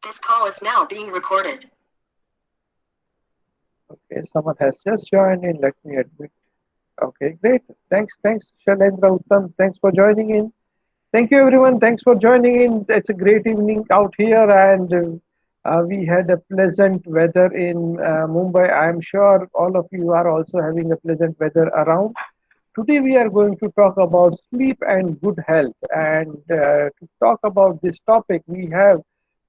This call is now being recorded. Okay, someone has just joined in. Let me admit. Okay, great. Thanks, Shalendra Uttam. Thanks for joining in. Thank you, everyone. Thanks for joining in. It's a great evening out here, and we had a pleasant weather in Mumbai. I'm sure all of you are also having a pleasant weather around. Today, we are going to talk about sleep and good health. And to talk about this topic, we have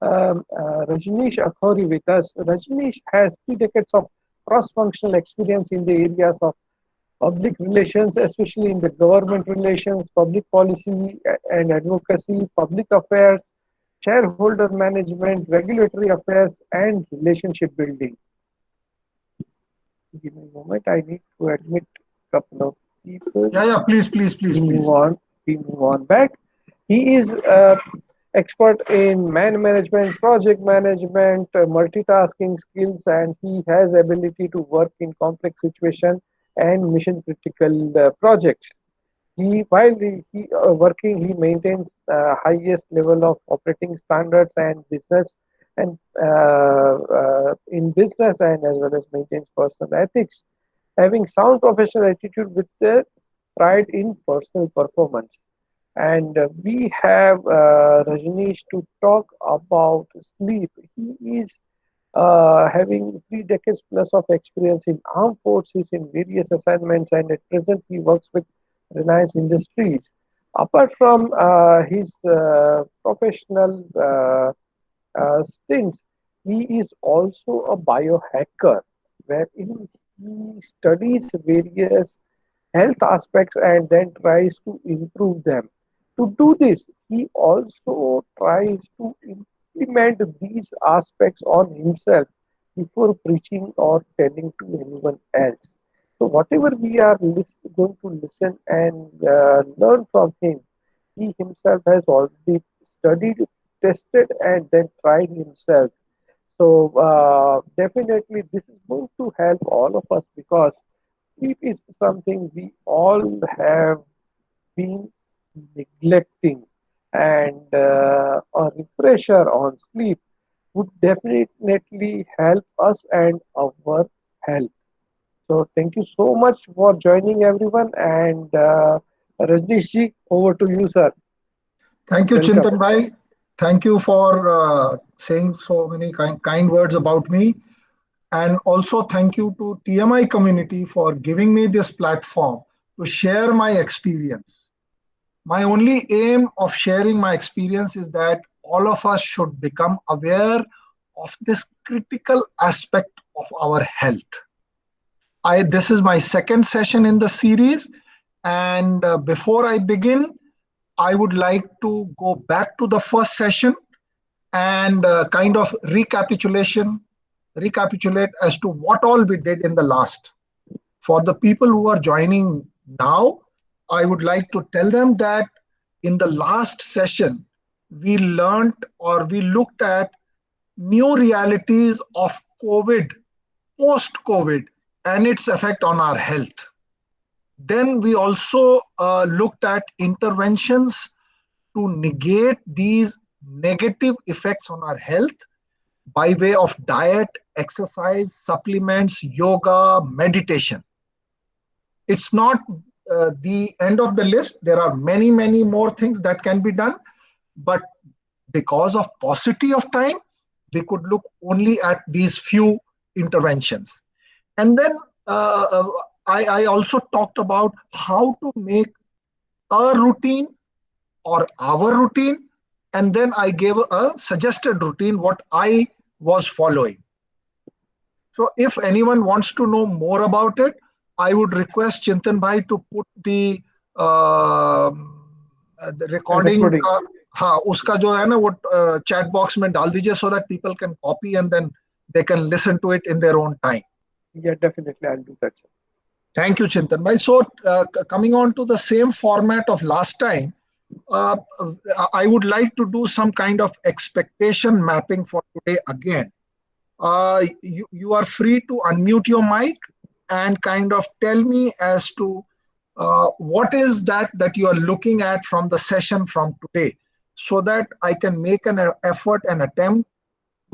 Rajneesh Akhori with us. Rajneesh has 3 decades of cross-functional experience in the areas of public relations, especially in the government relations, public policy and advocacy, public affairs, shareholder management, regulatory affairs, and relationship building. Give me a moment. I need to admit a couple of people. Yeah, please, We move please. on. We move on back. He is expert in man management, project management, multitasking skills, and he has ability to work in complex situations and mission critical projects. While he working, he maintains highest level of operating standards and business and in business and as well as maintains personal ethics, having sound professional attitude with the pride in personal performance. And we have Rajneesh to talk about sleep. He is having 3 decades plus of experience in armed forces in various assignments, and at present he works with Reliance Industries. Apart from his professional stints, he is also a biohacker, wherein he studies various health aspects and then tries to improve them. To do this, he also tries to implement these aspects on himself before preaching or telling to anyone else. So, whatever we are going to listen and learn from him, he himself has already studied, tested, and then tried himself. So, definitely, this is going to help all of us because sleep is something we all have been neglecting, and a refresher on sleep would definitely help us and our health. So, thank you so much for joining everyone, and Rajneesh ji, over to you, sir. Thank you, Welcome. Chintan Bhai. Thank you for saying so many kind words about me. And also thank you to TMI community for giving me this platform to share my experience. My only aim of sharing my experience is that all of us should become aware of this critical aspect of our health. This is my second session in the series, and before I begin, I would like to go back to the first session and kind of recapitulate as to what all we did in the last. For the people who are joining now, I would like to tell them that in the last session, we learned or we looked at new realities of COVID, post COVID, and its effect on our health. Then we also looked at interventions to negate these negative effects on our health by way of diet, exercise, supplements, yoga, meditation. It's not the end of the list. There are many more things that can be done, but because of paucity of time, we could look only at these few interventions. And then I also talked about how to make a routine or our routine, and then I gave a suggested routine what I was following. So if anyone wants to know more about it, I would request Chintan Bhai to put uh, the recording Recording. हाँ उसका जो है ना वो chat box में डाल दीजिए so that people can copy and then they can listen to it in their own time. Yeah, definitely, I'll do that, sir. Thank you, Chintan Bhai. So coming on to the same format of last time, uh, I would like to do some kind of expectation mapping for today again. You are free to unmute your mic and kind of tell me as to what is that you are looking at from the session from today, so that I can make an effort and attempt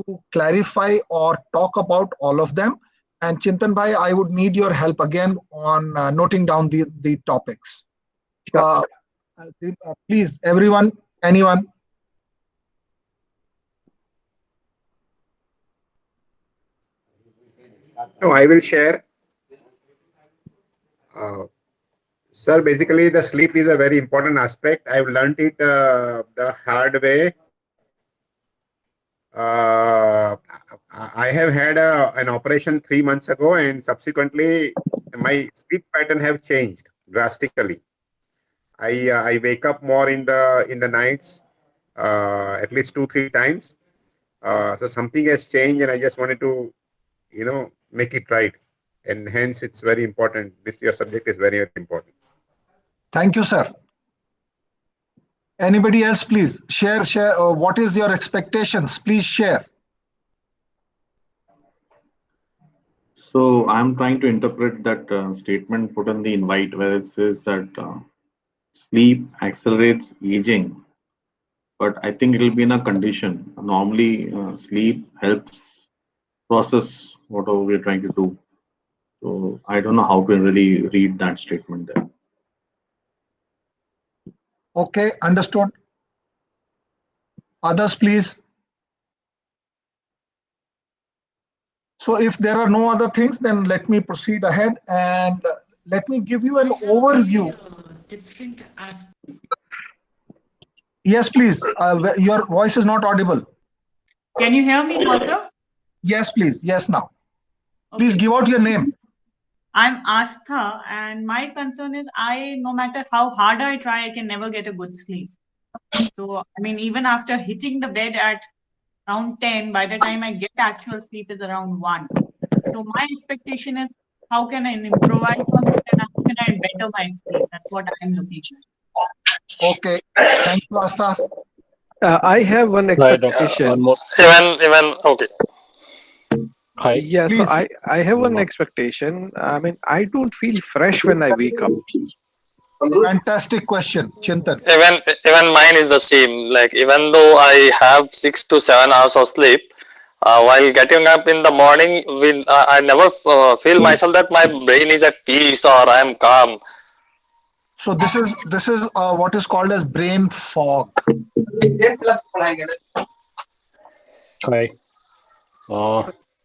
to clarify or talk about all of them. And Chintan bhai, I would need your help again on noting down the topics. Sure. Please, everyone, anyone. No, I will share. Sir, basically the sleep is a very important aspect. I've learned it the hard way. I have had an operation 3 months ago, and subsequently my sleep pattern have changed drastically. I wake up more in the nights, at least 2-3 times. So something has changed, and I just wanted to make it right, and hence it's very important. This your subject is very, very important. Thank you, sir. Anybody else, please share. What is your expectations? Please share. So I'm trying to interpret that statement put in the invite where it says that sleep accelerates aging, but I think it will be in a condition. Normally, sleep helps process whatever we're trying to do. So I don't know how to really read that statement there. Okay, understood. Others, please. So if there are no other things, then let me proceed ahead and let me give you an overview. Different aspects. Yes, please. Your voice is not audible. Can you hear me now, sir? Yes, please. Yes, now. Okay. Please give out your name. I'm Astha, and my concern is no matter how hard I try, I can never get a good sleep. So, I mean, even after hitting the bed at around 10, by the time I get actual sleep is around 1. So my expectation is how can I improvise on it and how can I better my sleep? That's what I'm looking at. Okay. Thank you, Astha. I have one Right. expectation. One more. Even okay. Hi. Yeah, so Please. I have one expectation. I mean, I don't feel fresh when I wake up. Fantastic question, Chintan. Even mine is the same. Like even though I have 6 to 7 hours of sleep, while getting up in the morning, I never feel myself that my brain is at peace or I am calm. So this is what is called as brain fog. Hi.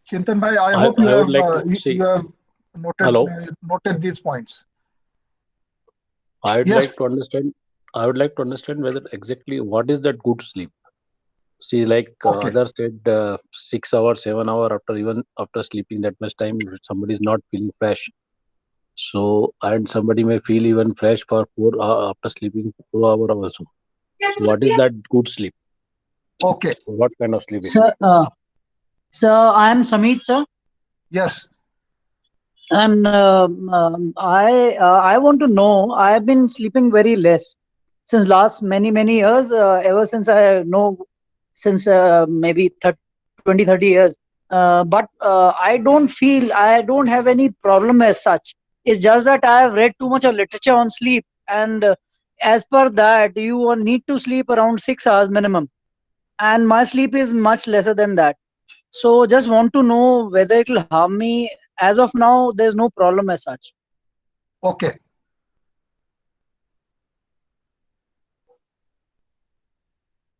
Chintan bhai, I hope I you would have like to see. you have Hello. noted these points. I would Yes. like to understand. I would like to understand whether exactly what is that good sleep. See, like Okay. others said, 6 hours, 7 hours after sleeping that much time, somebody is not feeling fresh. So, and somebody may feel even fresh for 4 hours after sleeping 4 hours also. So what is that good sleep? Okay. What kind of sleep is Sir, it? sir, I am Samit, sir, Yes. and I want to know. I have been sleeping very less since last many years. Ever since I know, since maybe 20-30 years. But I don't feel I don't have any problem as such. It's just that I have read too much of literature on sleep, and as per that, you need to sleep around 6 hours minimum, and my sleep is much lesser than that. So just want to know whether it will harm me. As of now, there's no problem as such. Okay.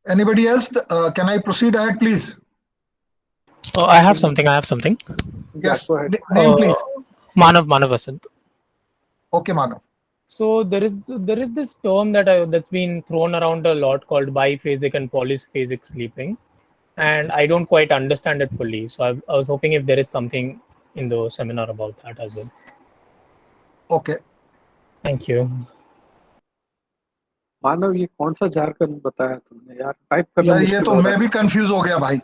Anybody else? Can I proceed ahead, please? Oh, I have something. Yes. Go ahead. Name, please. Manav Vasant. Okay, Manav. So there is this term that's been thrown around a lot called biphasic and polyphasic sleeping, and I don't quite understand it fully. So I was hoping if there is something in the seminar about that as well. Okay. Thank you. मानव ये कौन सा झारखंड बताया तुमने यार type करना यार ये मुश्किल तो हो रहा मैं है भी कंफ्यूज हो गया भाई.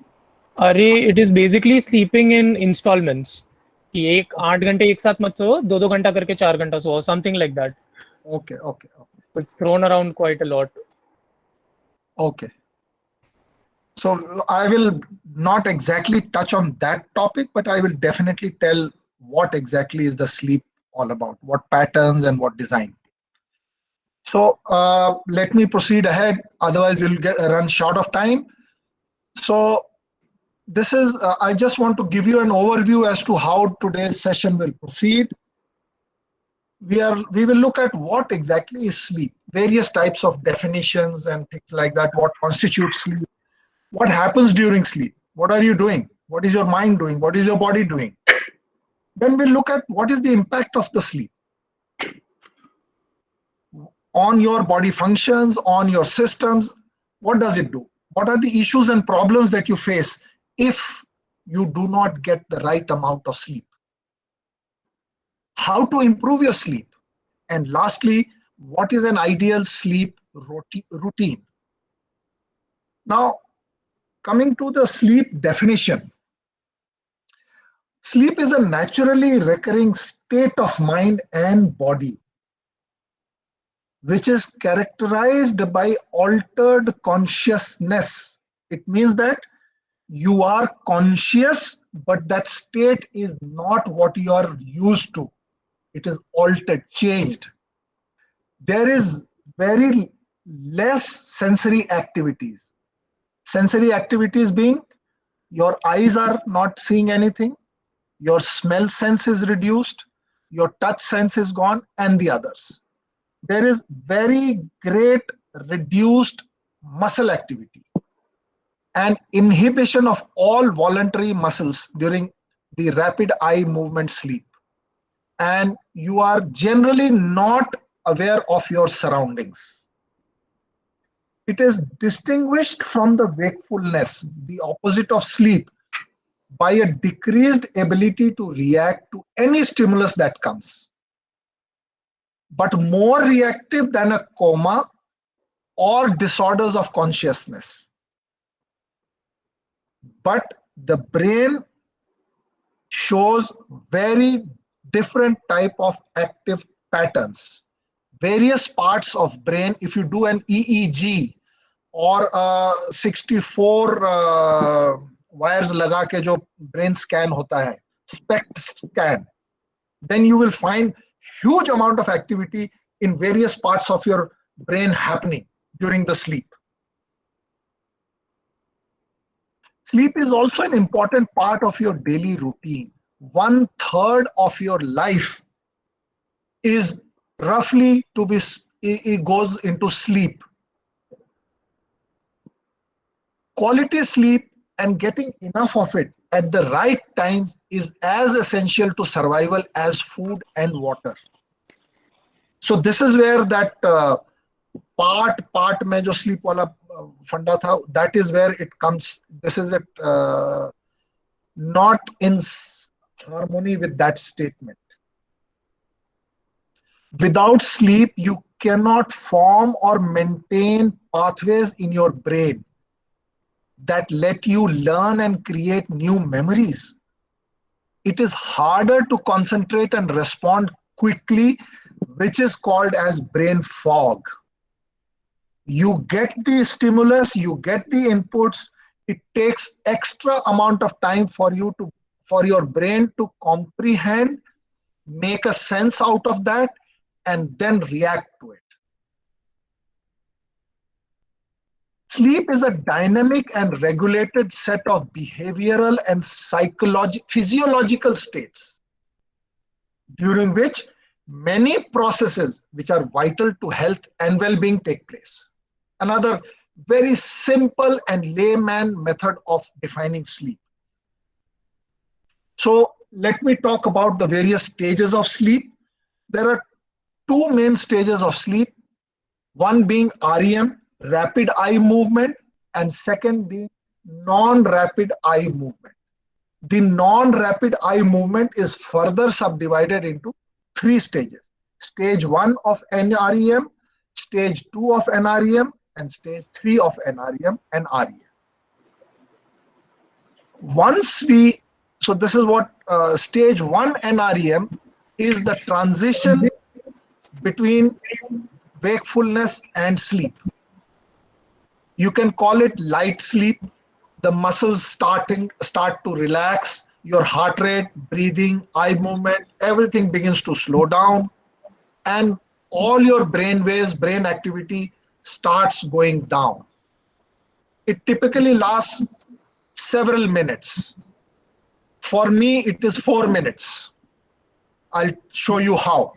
अरे it is basically sleeping in installments. कि 8 घंटे एक साथ मत सो 2 घंटा करके 4 घंटा सो something like that. Okay. It's thrown around quite a lot. Okay. So I will not exactly touch on that topic, but I will definitely tell what exactly is the sleep all about, what patterns and what design. So let me proceed ahead. Otherwise, we'll run short of time. So this is, I just want to give you an overview as to how today's session will proceed. We will look at what exactly is sleep, various types of definitions and things like that, what constitutes sleep, what happens during sleep, what are you doing, what is your mind doing, what is your body doing. Then we'll look at what is the impact of the sleep on your body functions, on your systems. What does it do? What are the issues and problems that you face if you do not get the right amount of sleep? How to improve your sleep? And lastly, what is an ideal sleep routine? Now, coming to the sleep definition. Sleep is a naturally recurring state of mind and body, which is characterized by altered consciousness. It means that you are conscious, but that state is not what you are used to. It is altered, changed. There is very less sensory activities. Sensory activities being your eyes are not seeing anything, your smell sense is reduced, your touch sense is gone, and the others. There is very great reduced muscle activity and inhibition of all voluntary muscles during the rapid eye movement sleep. And you are generally not aware of your surroundings. It is distinguished from the wakefulness, the opposite of sleep, by a decreased ability to react to any stimulus that comes, but more reactive than a coma or disorders of consciousness. But the brain shows very different type of active patterns. Various parts of brain, if you do an EEG or a 64 wires laga ke jo brain scan hota hai, SPECT scan, then you will find huge amount of activity in various parts of your brain happening during the sleep. Sleep is also an important part of your daily routine. 1/3 of your life is roughly it goes into sleep. Quality sleep and getting enough of it at the right times is as essential to survival as food and water. So this is where that part mein jo sleep wala funda tha, that is where it comes. This is it, not in harmony with that statement. Without sleep, you cannot form or maintain pathways in your brain that let you learn and create new memories. It is harder to concentrate and respond quickly, which is called as brain fog. You get the stimulus, you get the inputs, it takes extra amount of time for your brain to comprehend, make a sense out of that, and then react to it. Sleep is a dynamic and regulated set of behavioral and physiological states during which many processes which are vital to health and well-being take place. Another very simple and layman method of defining sleep. So let me talk about the various stages of sleep. There are two main stages of sleep, one being REM, rapid eye movement, and second being non-rapid eye movement. The non-rapid eye movement is further subdivided into 3 stages. Stage 1 of NREM, stage 2 of NREM, and stage 3 of NREM and REM. So this is what stage 1 NREM is, the transition between wakefulness and sleep. You can call it light sleep. The muscles start to relax, your heart rate, breathing, eye movement, everything begins to slow down, and all your brain waves, brain activity starts going down. It typically lasts several minutes. For me, it is 4 minutes. I'll show you how.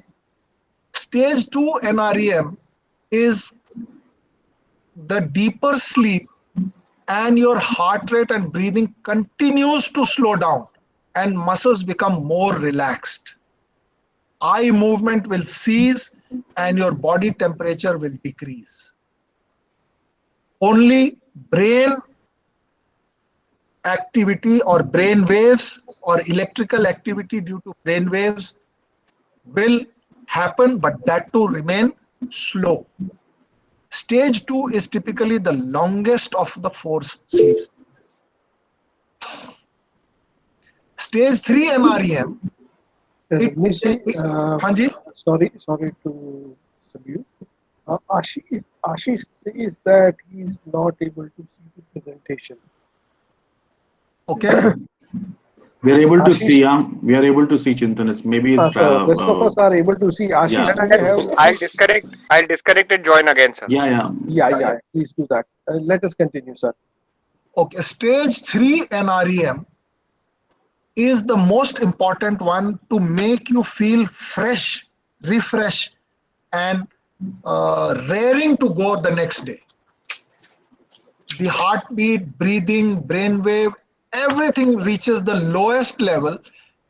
Stage 2 NREM is the deeper sleep, and your heart rate and breathing continues to slow down and muscles become more relaxed. Eye movement will cease and your body temperature will decrease. Only brain activity or brain waves or electrical activity due to brain waves will happen, but that too remain slow. Stage 2 is typically the longest of the 4 sleeps. Stage 3 NREM. Hanji? Sorry to disturb you. Ashish says that he is not able to see the presentation. Okay. We are able to Ashish- see, we are able to see Chintan. Maybe it's So rest of us are able to see. Ashish, yeah. do you have? I'll disconnect and join again, sir. Yeah. Please do that. Let us continue, sir. Okay, stage 3 NREM is the most important one to make you feel fresh, refresh, and raring to go the next day. The heartbeat, breathing, brainwave, everything reaches the lowest level,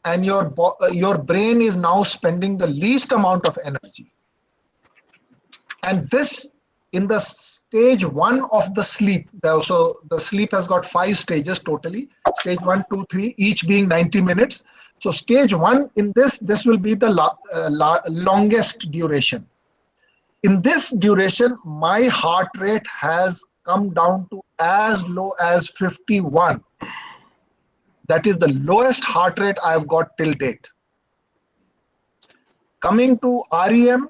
and your brain is now spending the least amount of energy. And this in the stage 1 of the sleep. So the sleep has got 5 stages totally. Stage 1, 2, 3, each being 90 minutes. So stage 1 in this will be the longest duration. In this duration, my heart rate has come down to as low as 51. That is the lowest heart rate I've got till date. Coming to REM,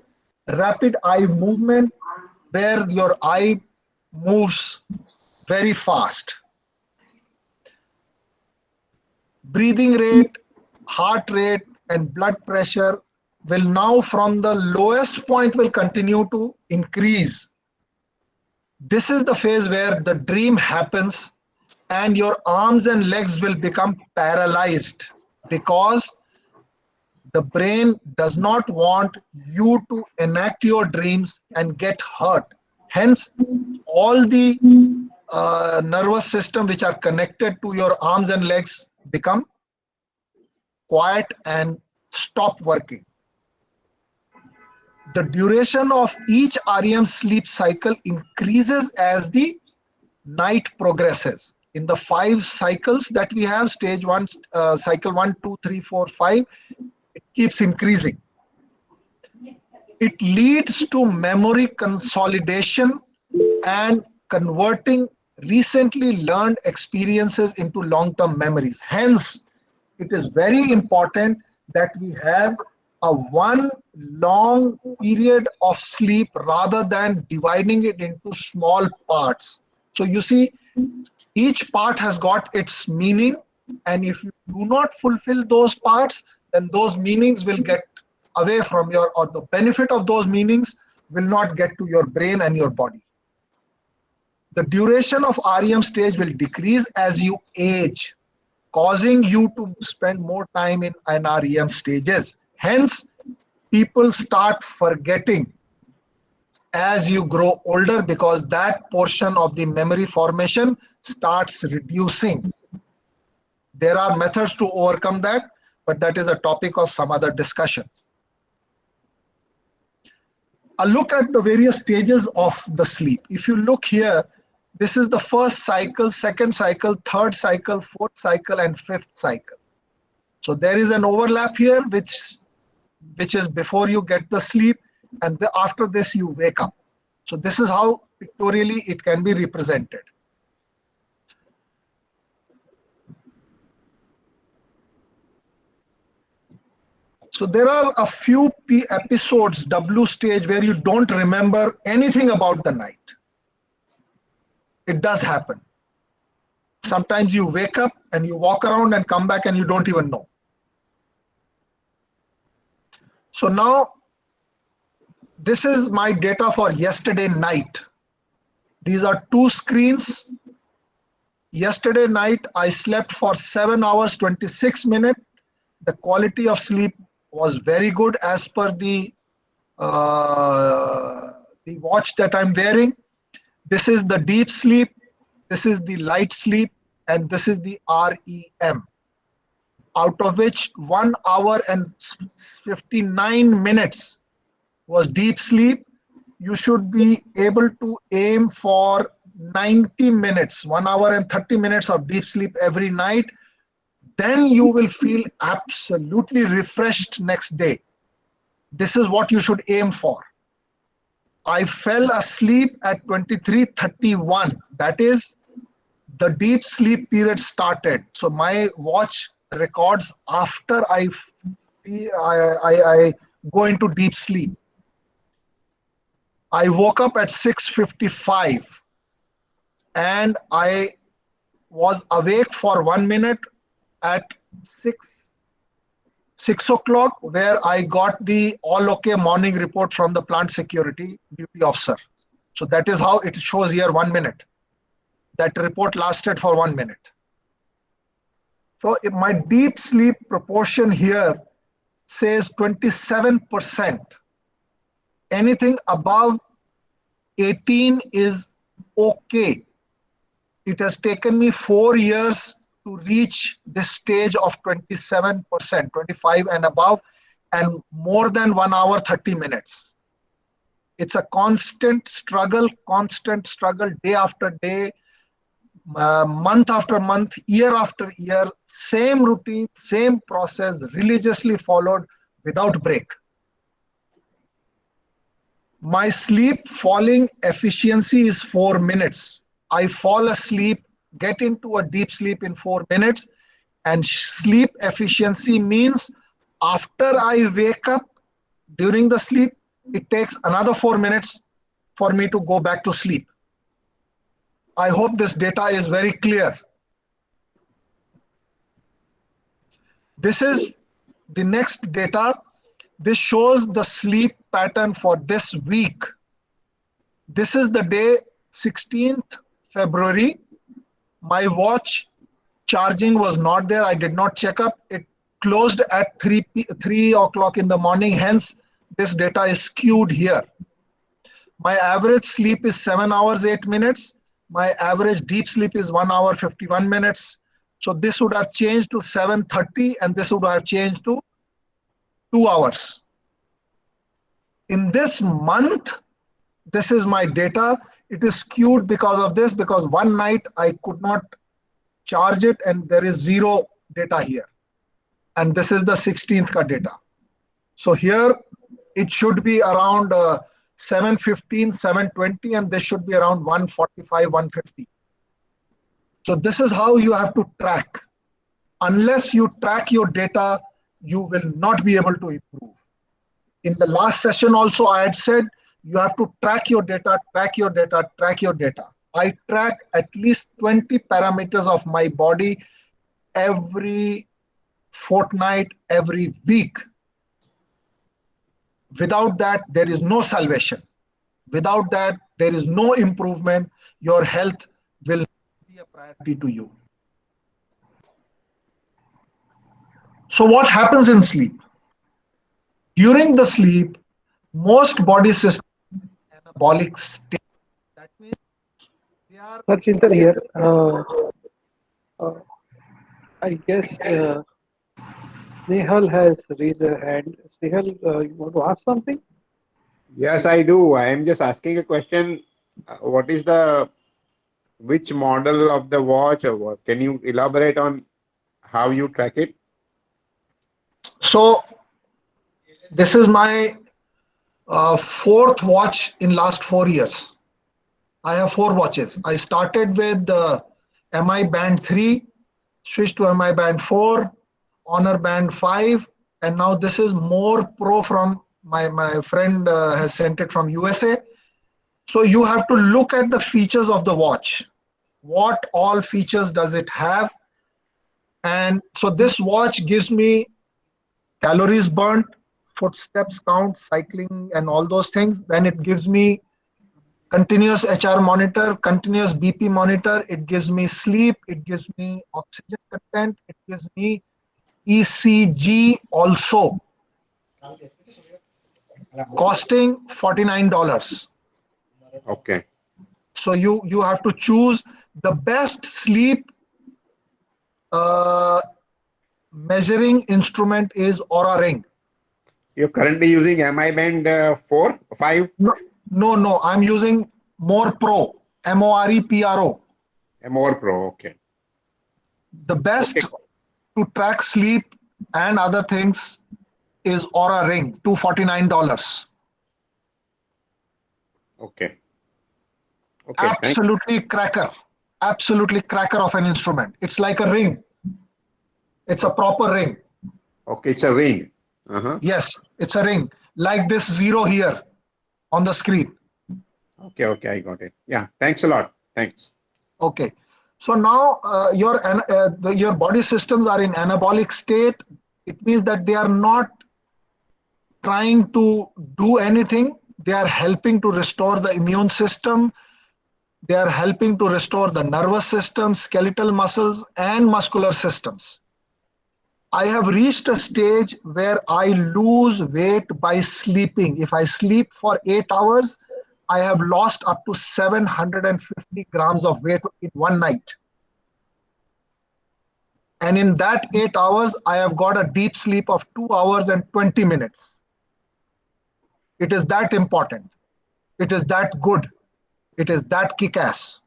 rapid eye movement, where your eye moves very fast. Breathing rate, heart rate, and blood pressure will now from the lowest point will continue to increase. This is the phase where the dream happens and your arms and legs will become paralyzed because the brain does not want you to enact your dreams and get hurt. Hence, all the nervous system which are connected to your arms and legs become quiet and stop working. The duration of each REM sleep cycle increases as the night progresses. In the 5 cycles that we have, stage 1, cycle 1, 2, 3, 4, 5, it keeps increasing. It leads to memory consolidation and converting recently learned experiences into long-term memories. Hence, it is very important that we have a one long period of sleep rather than dividing it into small parts. So you see, each part has got its meaning, and if you do not fulfill those parts, then those meanings will get away from your, or the benefit of those meanings will not get to your brain and your body. The duration of REM stage will decrease as you age, causing you to spend more time in NREM stages. Hence, people start forgetting as you grow older because that portion of the memory formation starts reducing. There are methods to overcome that, but that is a topic of some other discussion. A look at the various stages of the sleep. If you look here, this is the first cycle, second cycle, third cycle, fourth cycle, and fifth cycle. So there is an overlap here, which is before you get the sleep, and after this you wake up. So this is how pictorially it can be represented. So there are a few episodes, W stage, where you don't remember anything about the night. It does happen. Sometimes you wake up and you walk around and come back and you don't even know. So now, this is my data for yesterday night. These are 2 screens. Yesterday night, I slept for 7 hours, 26 minutes. The quality of sleep was very good as per the watch that I'm wearing. This is the deep sleep, this is the light sleep, and this is the REM. Out of which 1 hour and 59 minutes was deep sleep. You should be able to aim for 90 minutes, 1 hour and 30 minutes of deep sleep every night. Then you will feel absolutely refreshed next day. This is what you should aim for. I fell asleep at 23:31. That is, the deep sleep period started. So my watch records after I go into deep sleep. I woke up at 6:55 and I was awake for 1 minute at 6 o'clock, where I got the all okay morning report from the plant security duty officer. So that is how it shows here 1 minute. That report lasted for 1 minute. So if my deep sleep proportion here says 27%. Anything above 18 is okay. It has taken me 4 years to reach this stage of 27%, 25 and above, and more than 1 hour, 30 minutes. It's a constant struggle, day after day, month after month, year after year, same routine, same process, religiously followed without break. My sleep falling efficiency is 4 minutes. I fall asleep, get into a deep sleep in 4 minutes, and sleep efficiency means after I wake up during the sleep, it takes another 4 minutes for me to go back to sleep. I hope this data is very clear. This is the next data. This shows the sleep pattern for this week. This is the day 16th February. My watch charging was not there. I did not check up. It closed at 3 o'clock in the morning. Hence, this data is skewed here. My average sleep is 7 hours, 8 minutes. My average deep sleep is 1 hour, 51 minutes. So this would have changed to 7:30 and this would have changed to 2 hours. In this month, this is my data. It is skewed because of this, because one night I could not charge it and there is zero data here. And this is the 16th ka data. So here it should be around 7:15, 7:20, and this should be around 1:45, 1:50. So this is how you have to track. Unless you track your data, you will not be able to improve. In the last session also, I had said you have to track your data, track your data, track your data. I track at least 20 parameters of my body every fortnight, every week. Without that, there is no salvation. Without that, there is no improvement. Your health will be a priority to you. So what happens in sleep? During the sleep, most body systems are anabolic state. That means they are... Chintan here. I guess Snehal has raised her hand. Snehal, you want to ask something? Yes, I do. I am just asking a question. What is which model of the watch, or what? Can you elaborate on how you track it? So this is my fourth watch in last 4 years. I have 4 watches. I started with the MI Band 3, switched to MI Band 4, Honor Band 5, and now this is more Pro from my friend has sent it from USA. So you have to look at the features of the watch. What all features does it have? And so this watch gives me calories burnt, footsteps count, cycling, and all those things. Then it gives me continuous HR monitor, continuous BP monitor. It gives me sleep, it gives me oxygen content, it gives me ECG also, costing $49. Okay. So you have to choose the best sleep measuring instrument is Aura Ring. You're currently using MI Band 4, 5? No, I'm using More Pro, MOREPRO. More Pro, okay. The best to track sleep and other things is Aura Ring, $249. Okay. Absolutely cracker of an instrument. It's like a ring. It's a proper ring. Okay, it's a ring. Yes, it's a ring, like this 0 here on the screen. Okay, I got it. Yeah, thanks a lot. Thanks. Okay, so now your body systems are in anabolic state. It means that they are not trying to do anything. They are helping to restore the immune system. They are helping to restore the nervous system, skeletal muscles, and muscular systems. I have reached a stage where I lose weight by sleeping. If I sleep for 8 hours, I have lost up to 750 grams of weight in one night. And in that 8 hours, I have got a deep sleep of 2 hours and 20 minutes. It is that important. It is that good. It is that kick-ass.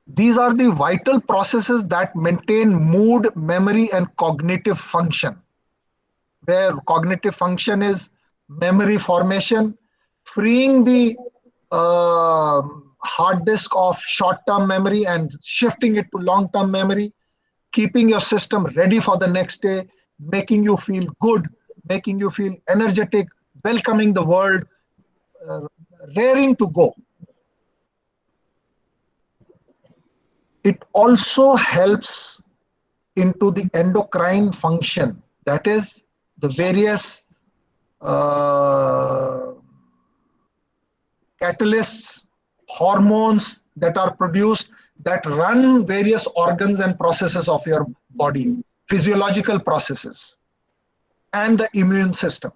These are the vital processes that maintain mood, memory, and cognitive function. Where cognitive function is memory formation, freeing the hard disk of short-term memory and shifting it to long-term memory, keeping your system ready for the next day, making you feel good, making you feel energetic, welcoming the world, raring to go. It also helps into the endocrine function, that is the various catalysts, hormones that are produced that run various organs and processes of your body, physiological processes, and the immune system.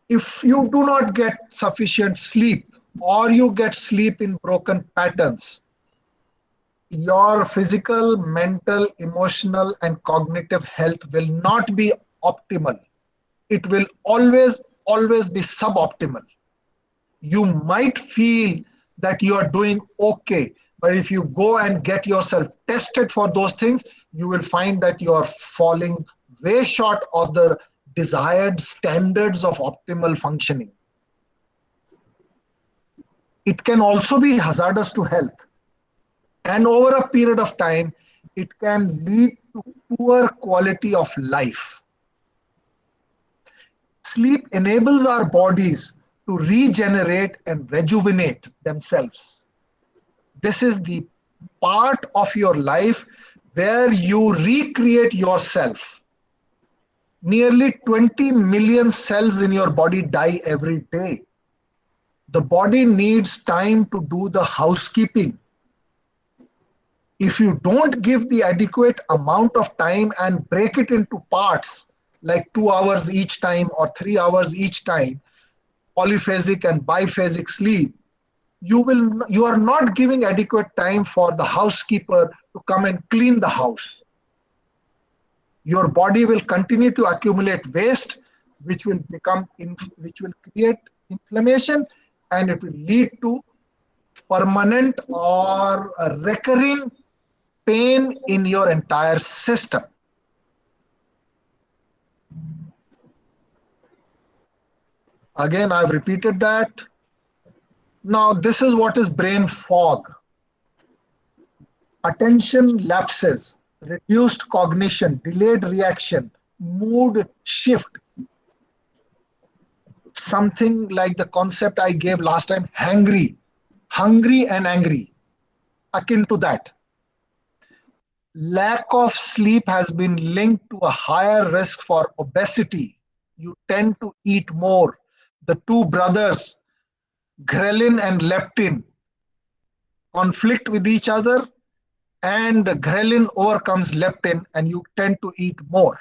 If you do not get sufficient sleep, or you get sleep in broken patterns, your physical, mental, emotional, and cognitive health will not be optimal. It will always be suboptimal. You might feel that you are doing okay, but if you go and get yourself tested for those things, you will find that you are falling way short of the desired standards of optimal functioning. It can also be hazardous to health. And over a period of time, it can lead to poor quality of life. Sleep enables our bodies to regenerate and rejuvenate themselves. This is the part of your life where you recreate yourself. Nearly 20 million cells in your body die every day. The body needs time to do the housekeeping. If you don't give the adequate amount of time and break it into parts, like 2 hours each time or 3 hours each time, polyphasic and biphasic sleep, you are not giving adequate time for the housekeeper to come and clean the house. Your body will continue to accumulate waste, which will create inflammation, and it will lead to permanent or a recurring pain in your entire system. Again, I've repeated that. Now, this is what is brain fog. Attention lapses, reduced cognition, delayed reaction, mood shift. Something like the concept I gave last time, hungry and angry, akin to that. lack of sleep has been linked to a higher risk for obesity. You tend to eat more. The two brothers, ghrelin and leptin, conflict with each other, and ghrelin overcomes leptin, and you tend to eat more.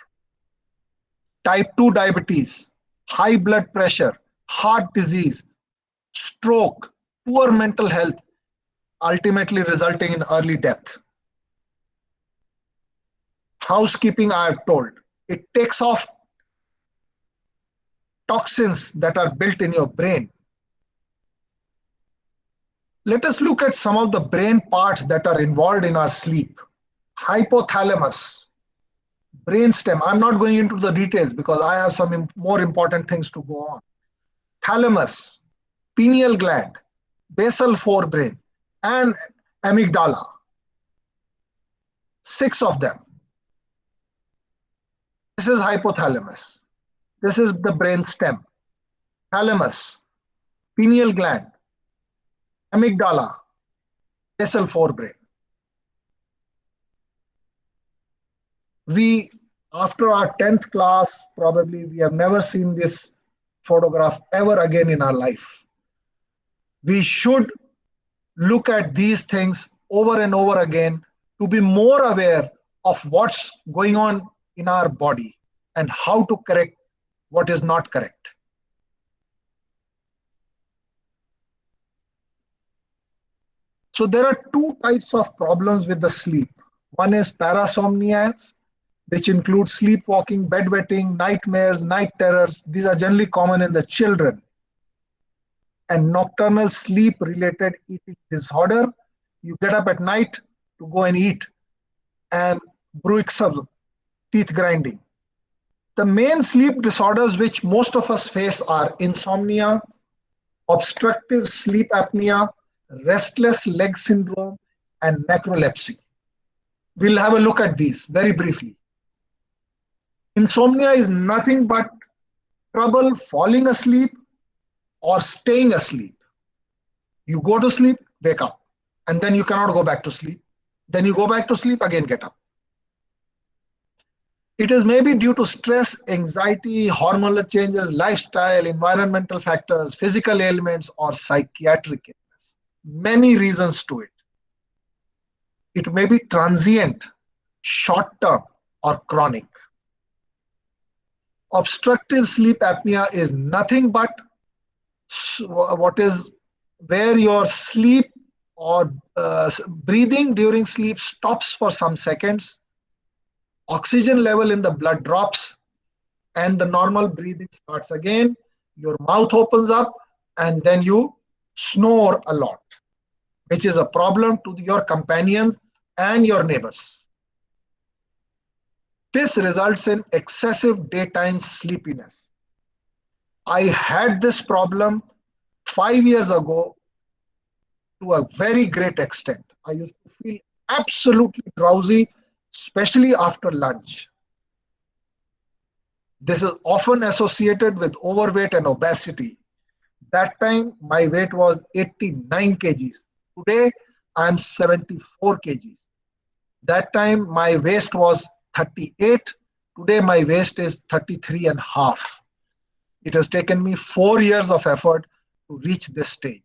Type 2 diabetes, high blood pressure, heart disease, stroke, poor mental health, ultimately resulting in early death. Housekeeping, I have told, it takes off toxins that are built in your brain. Let us look at some of the brain parts that are involved in our sleep. Hypothalamus, brainstem. I'm not going into the details because I have some more important things to go on. Thalamus, pineal gland, basal forebrain, and amygdala. 6 of them. This is hypothalamus. This is the brain stem. Thalamus, pineal gland, amygdala, basal forebrain. We, after our 10th class, probably we have never seen this photograph ever again in our life. We should look at these things over and over again to be more aware of what's going on in our body and how to correct what is not correct. So there are 2 types of problems with the sleep. One is parasomnias, which include sleepwalking, bedwetting, nightmares, night terrors. These are generally common in the children. And nocturnal sleep-related eating disorder. You get up at night to go and eat, and bruxism, teeth grinding. The main sleep disorders which most of us face are insomnia, obstructive sleep apnea, restless leg syndrome, and narcolepsy. We'll have a look at these very briefly. Insomnia is nothing but trouble falling asleep or staying asleep. You go to sleep, wake up, and then you cannot go back to sleep. Then you go back to sleep, again get up. It is maybe due to stress, anxiety, hormonal changes, lifestyle, environmental factors, physical ailments, or psychiatric illness. Many reasons to it. It may be transient, short-term, or chronic. Obstructive sleep apnea is nothing but where your sleep or breathing during sleep stops for some seconds, oxygen level in the blood drops, and the normal breathing starts again. Your mouth opens up, and then you snore a lot, which is a problem to your companions and your neighbors. This results in excessive daytime sleepiness. I had this problem 5 years ago to a very great extent. I used to feel absolutely drowsy, especially after lunch. This is often associated with overweight and obesity. That time, my weight was 89 kgs. Today, I'm 74 kgs. That time, my waist was 38. Today, my waist is 33.5. It has taken me 4 years of effort to reach this stage.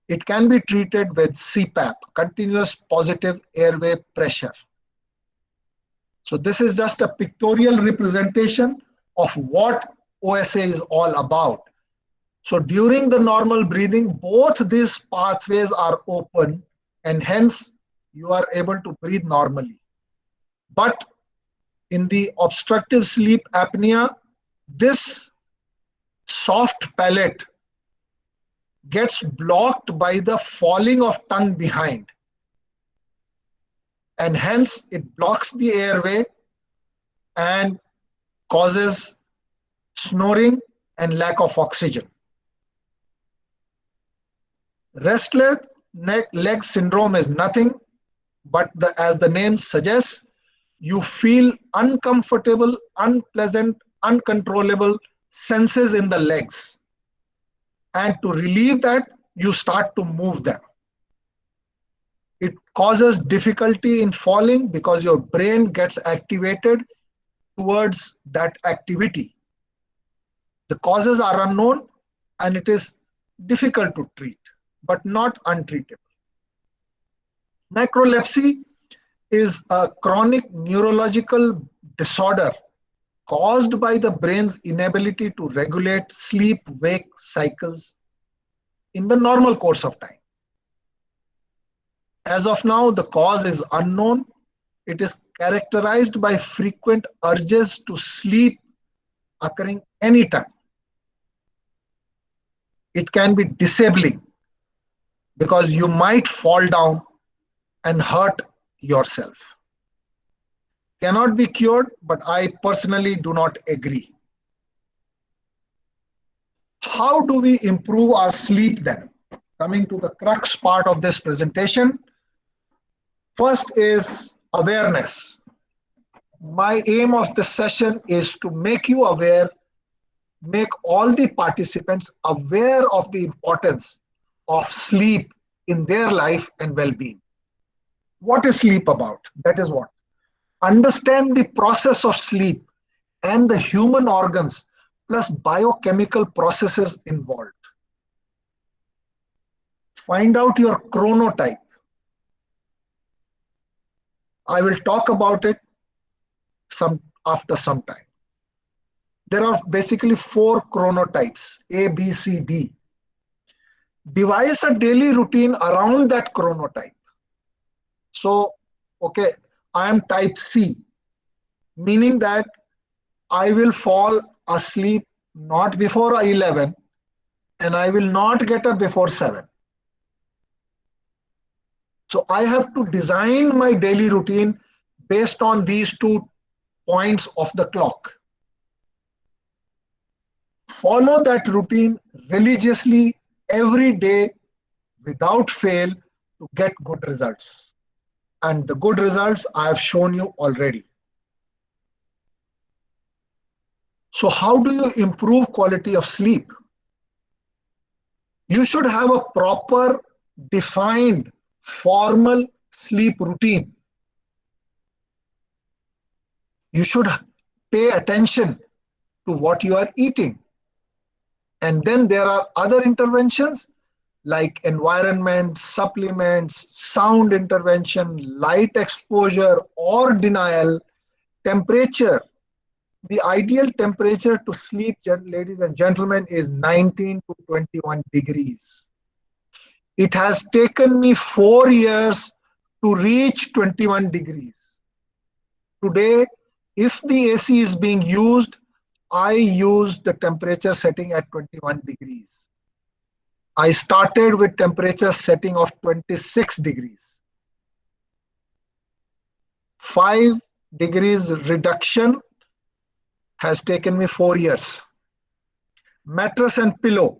It can be treated with CPAP, continuous positive airway pressure. So this is just a pictorial representation of what OSA is all about. So during the normal breathing, both these pathways are open, and hence you are able to breathe normally. But in the obstructive sleep apnea, this soft palate gets blocked by the falling of tongue behind, and hence it blocks the airway and causes snoring and lack of oxygen. Restless leg syndrome is nothing but, as the name suggests, you feel uncomfortable, unpleasant, uncontrollable senses in the legs. And to relieve that, you start to move them. It causes difficulty in falling because your brain gets activated towards that activity. The causes are unknown and it is difficult to treat, but not untreatable. Narcolepsy is a chronic neurological disorder caused by the brain's inability to regulate sleep-wake cycles in the normal course of time. As of now, the cause is unknown. It is characterized by frequent urges to sleep occurring anytime. It can be disabling because you might fall down and hurt yourself. Cannot be cured, but I personally do not agree. How do we improve our sleep then? Coming to the crux part of this presentation. First is awareness. My aim of this session is to make you aware, make all the participants aware of the importance of sleep in their life and well-being. What is sleep about? That is what. Understand the process of sleep and the human organs plus biochemical processes involved. Find out your chronotype. I will talk about it after some time. There are basically 4 chronotypes, A, B, C, D. Devise a daily routine around that chronotype. So, okay, I am type C, meaning that I will fall asleep not before 11 and I will not get up before 7. So I have to design my daily routine based on these 2 points of the clock. Follow that routine religiously every day without fail to get good results. And the good results I have shown you already. So how do you improve quality of sleep? You should have a proper, defined, formal sleep routine. You should pay attention to what you are eating. And then there are other interventions like environment, supplements, sound intervention, light exposure or denial, temperature. The ideal temperature to sleep, ladies and gentlemen, is 19 to 21 degrees. It has taken me 4 years to reach 21 degrees. Today, if the AC is being used, I use the temperature setting at 21 degrees. I started with temperature setting of 26 degrees. 5 degrees reduction has taken me 4 years. Mattress and pillow.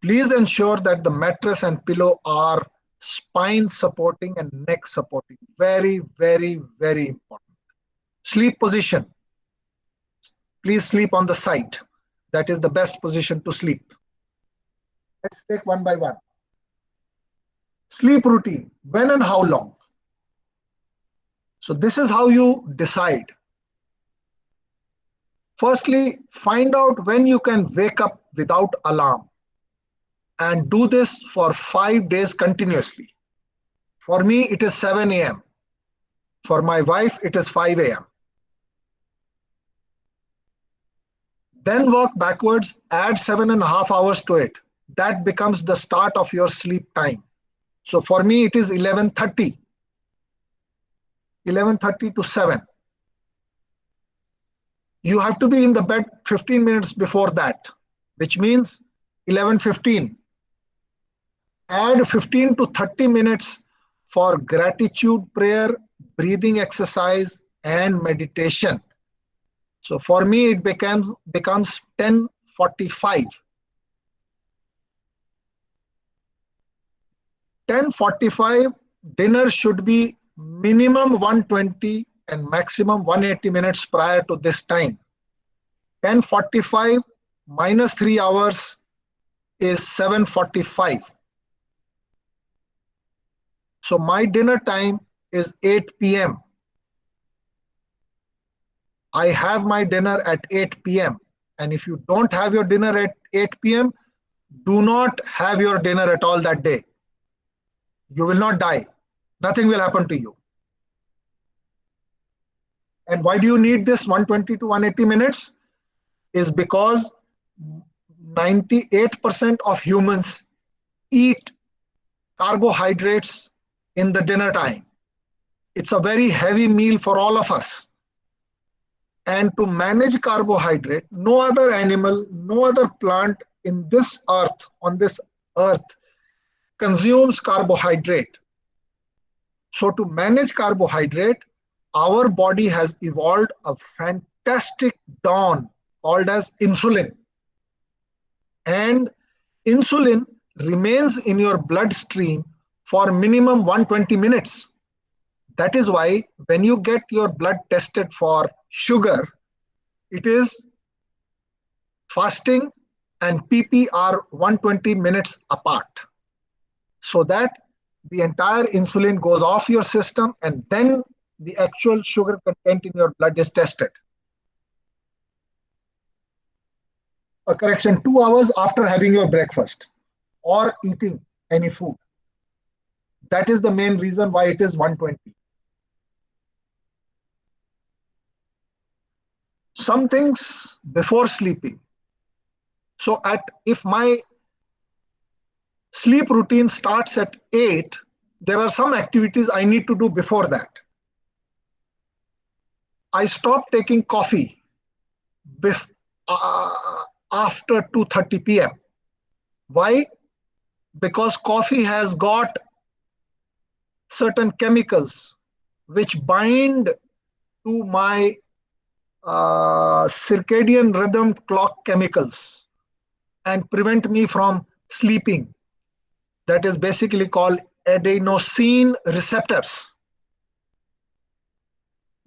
Please ensure that the mattress and pillow are spine supporting and neck supporting. Very, very, very important. Sleep position. Please sleep on the side. That is the best position to sleep. Let's take one by one. Sleep routine. When and how long? So this is how you decide. Firstly, find out when you can wake up without alarm and do this for 5 days continuously. For me, it is 7 a.m. For my wife, it is 5 a.m. Then work backwards, add 7.5 hours to it. That becomes the start of your sleep time. So for me, it is 11:30. 11:30 to 7. You have to be in the bed 15 minutes before that, which means 11:15. Add 15 to 30 minutes for gratitude prayer, breathing exercise, and meditation. So for me, it becomes 10:45. 10:45, dinner should be minimum 120 and maximum 180 minutes prior to this time. 10:45 minus 3 hours is 7:45. So my dinner time is 8 p.m. I have my dinner at 8 p.m. And if you don't have your dinner at 8 p.m., do not have your dinner at all that day. You will not die. Nothing will happen to you. And why do you need this 120 to 180 minutes? Is because 98% of humans eat carbohydrates in the dinner time. It's a very heavy meal for all of us. And to manage carbohydrate, no other animal, no other plant in this earth, on this earth, consumes carbohydrate. So to manage carbohydrate, our body has evolved a fantastic dawn called as insulin. And insulin remains in your bloodstream for minimum 120 minutes. That is why when you get your blood tested for sugar, it is fasting and PP are 120 minutes apart, so that the entire insulin goes off your system and then the actual sugar content in your blood is tested. A correction, 2 hours after having your breakfast or eating any food. That is the main reason why it is 120. Some things before sleeping. So if my sleep routine starts at 8, there are some activities I need to do before that. I stop taking coffee after 2:30 p.m. Why? Because coffee has got certain chemicals which bind to my circadian rhythm clock chemicals and prevent me from sleeping. That is basically called adenosine receptors.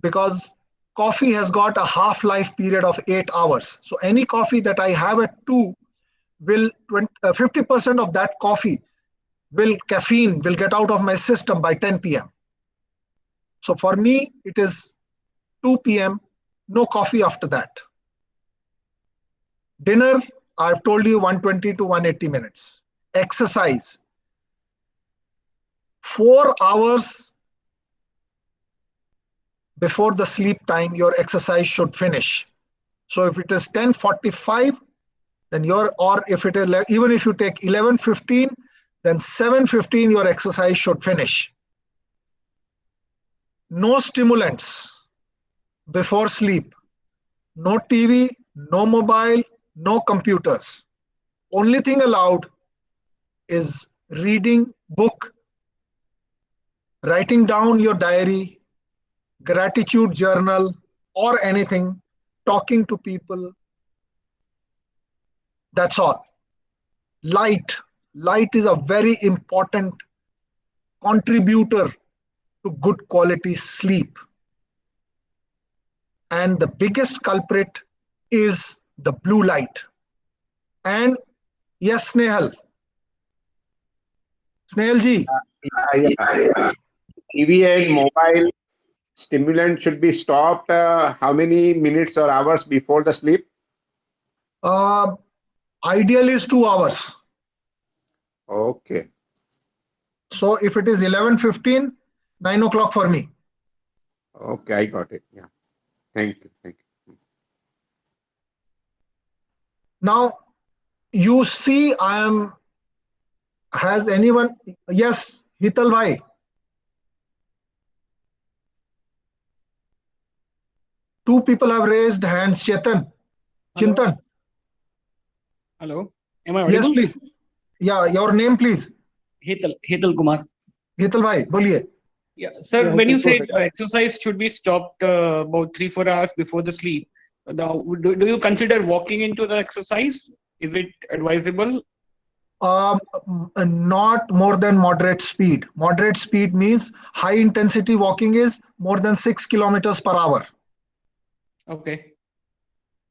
Because coffee has got a half-life period of 8 hours. So any coffee that I have at 2 will 50% of that coffee caffeine will get out of my system by 10 p.m. So for me, it is 2 p.m., no coffee after that. Dinner, I've told you 120 to 180 minutes. Exercise. 4 hours before the sleep time, your exercise should finish. So if it is 10:45, then if it is, even if you take 11:15, then 7:15 your exercise should finish. No stimulants before sleep. No TV, no mobile, no computers. Only thing allowed is reading book, writing down your diary, gratitude journal, or anything, talking to people. That's all. Light is a very important contributor to good quality sleep. And the biggest culprit is the blue light. And yes, Snehal ji. TV and mobile stimulant should be stopped how many minutes or hours before the sleep? Ideally is 2 hours. Okay. So if it is 11:15, 9 o'clock for me. Okay, I got it. Yeah. Thank you. Now, you see, has anyone, yes, Hital bhai. Two people have raised hands, Chetan, Chintan. Hello, am I audible? Yes, please. Yeah, your name, please. Hital Kumar. Hital bhai, boliye. Yeah, sir, when you said exercise should be stopped about 3-4 hours before the sleep, now do you consider walking into the exercise? Is it advisable? Not more than moderate speed. Moderate speed means high intensity walking is more than 6 kilometers per hour. Okay.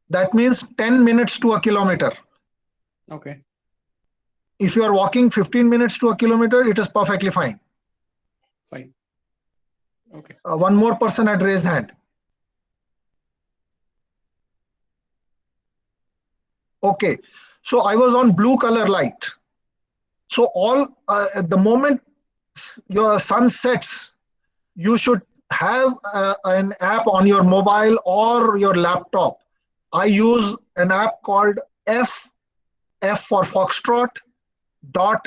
That means 10 minutes to a kilometer. Okay. If you are walking 15 minutes to a kilometer, it is perfectly fine. Fine. Okay. One more person had raised hand. Okay, so I was on blue color light. So the moment your sun sets, you should have an app on your mobile or your laptop. I use an app called F for Foxtrot,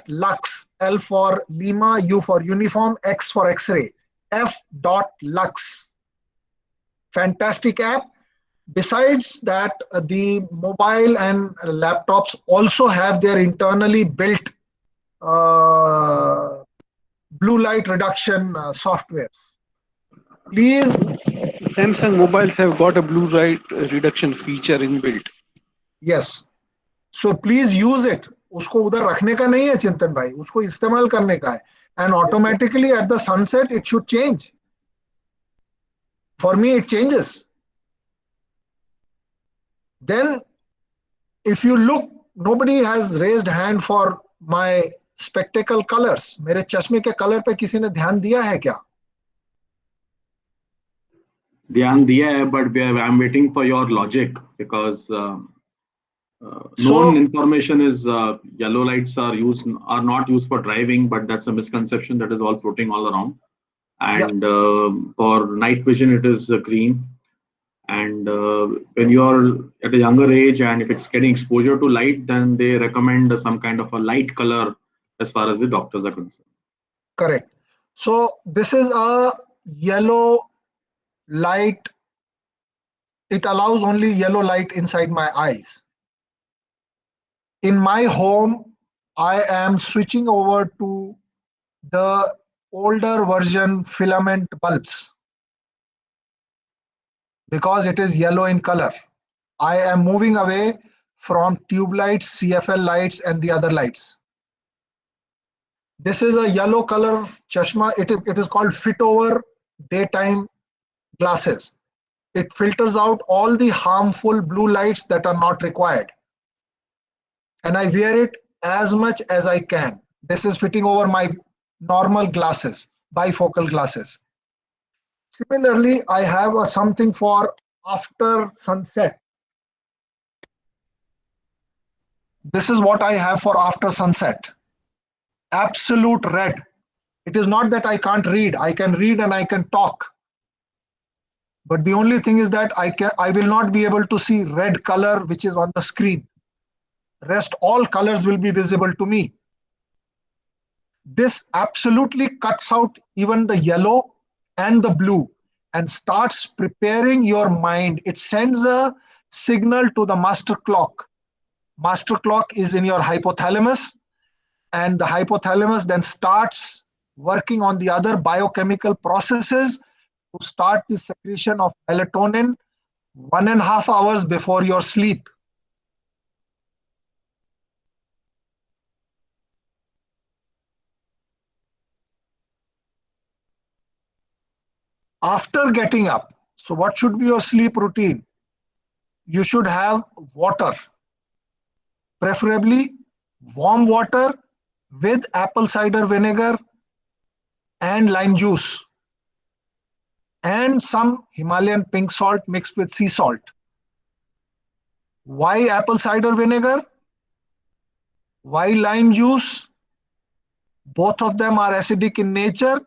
.lux, L for Lima, U for Uniform, X for X-ray, F.lux. Fantastic app. Besides that, the mobile and laptops also have their internally built blue light reduction softwares. Please. Samsung mobiles have got a blue light reduction feature inbuilt. Yes. So please use it. उसको उधर रखने का नहीं है चिंतन भाई, उसको इस्तेमाल करने का है. And automatically at the sunset it should change. For me it changes. Then if you look, nobody has raised hand for my spectacle colors. मेरे चश्मे के कलर पे किसी ने ध्यान दिया है क्या? ध्यान दिया है, but I'm waiting for your logic, because known information is yellow lights are not used for driving, but that's a misconception that is all floating all around. And for night vision it is green. And when you're at a younger age and if it's getting exposure to light, then they recommend some kind of a light color as far as the doctors are concerned. Correct. So this is a yellow light. It allows only yellow light inside my eyes. In my home, I am switching over to the older version filament bulbs because it is yellow in color. I am moving away from tube lights, CFL lights, and the other lights. This is a yellow color chashma. It is called fit over daytime glasses. It filters out all the harmful blue lights that are not required. And I wear it as much as I can. This is fitting over my normal glasses, bifocal glasses. Similarly, I have something for after sunset. This is what I have for after sunset. Absolute red. It is not that I can't read. I can read and I can talk. But the only thing is that I will not be able to see red color which is on the screen. Rest all colors will be visible to me. This absolutely cuts out even the yellow and the blue and starts preparing your mind. It sends a signal to the master clock. Master clock is in your hypothalamus, and the hypothalamus then starts working on the other biochemical processes to start the secretion of melatonin 1.5 hours before your sleep. After getting up, so what should be your sleep routine? You should have water, preferably warm water with apple cider vinegar and lime juice, and some Himalayan pink salt mixed with sea salt. Why apple cider vinegar? Why lime juice? Both of them are acidic in nature,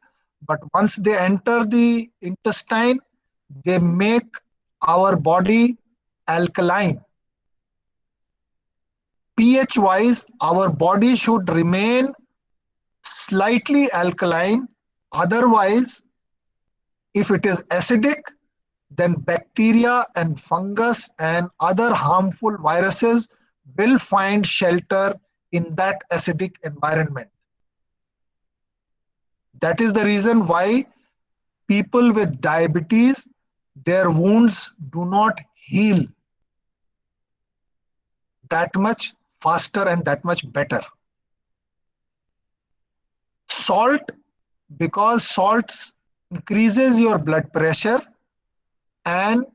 but once they enter the intestine, they make our body alkaline. pH wise, our body should remain slightly alkaline. Otherwise, if it is acidic, then bacteria and fungus and other harmful viruses will find shelter in that acidic environment. That is the reason why people with diabetes, their wounds do not heal that much faster and that much better. Salt, because salt increases your blood pressure, and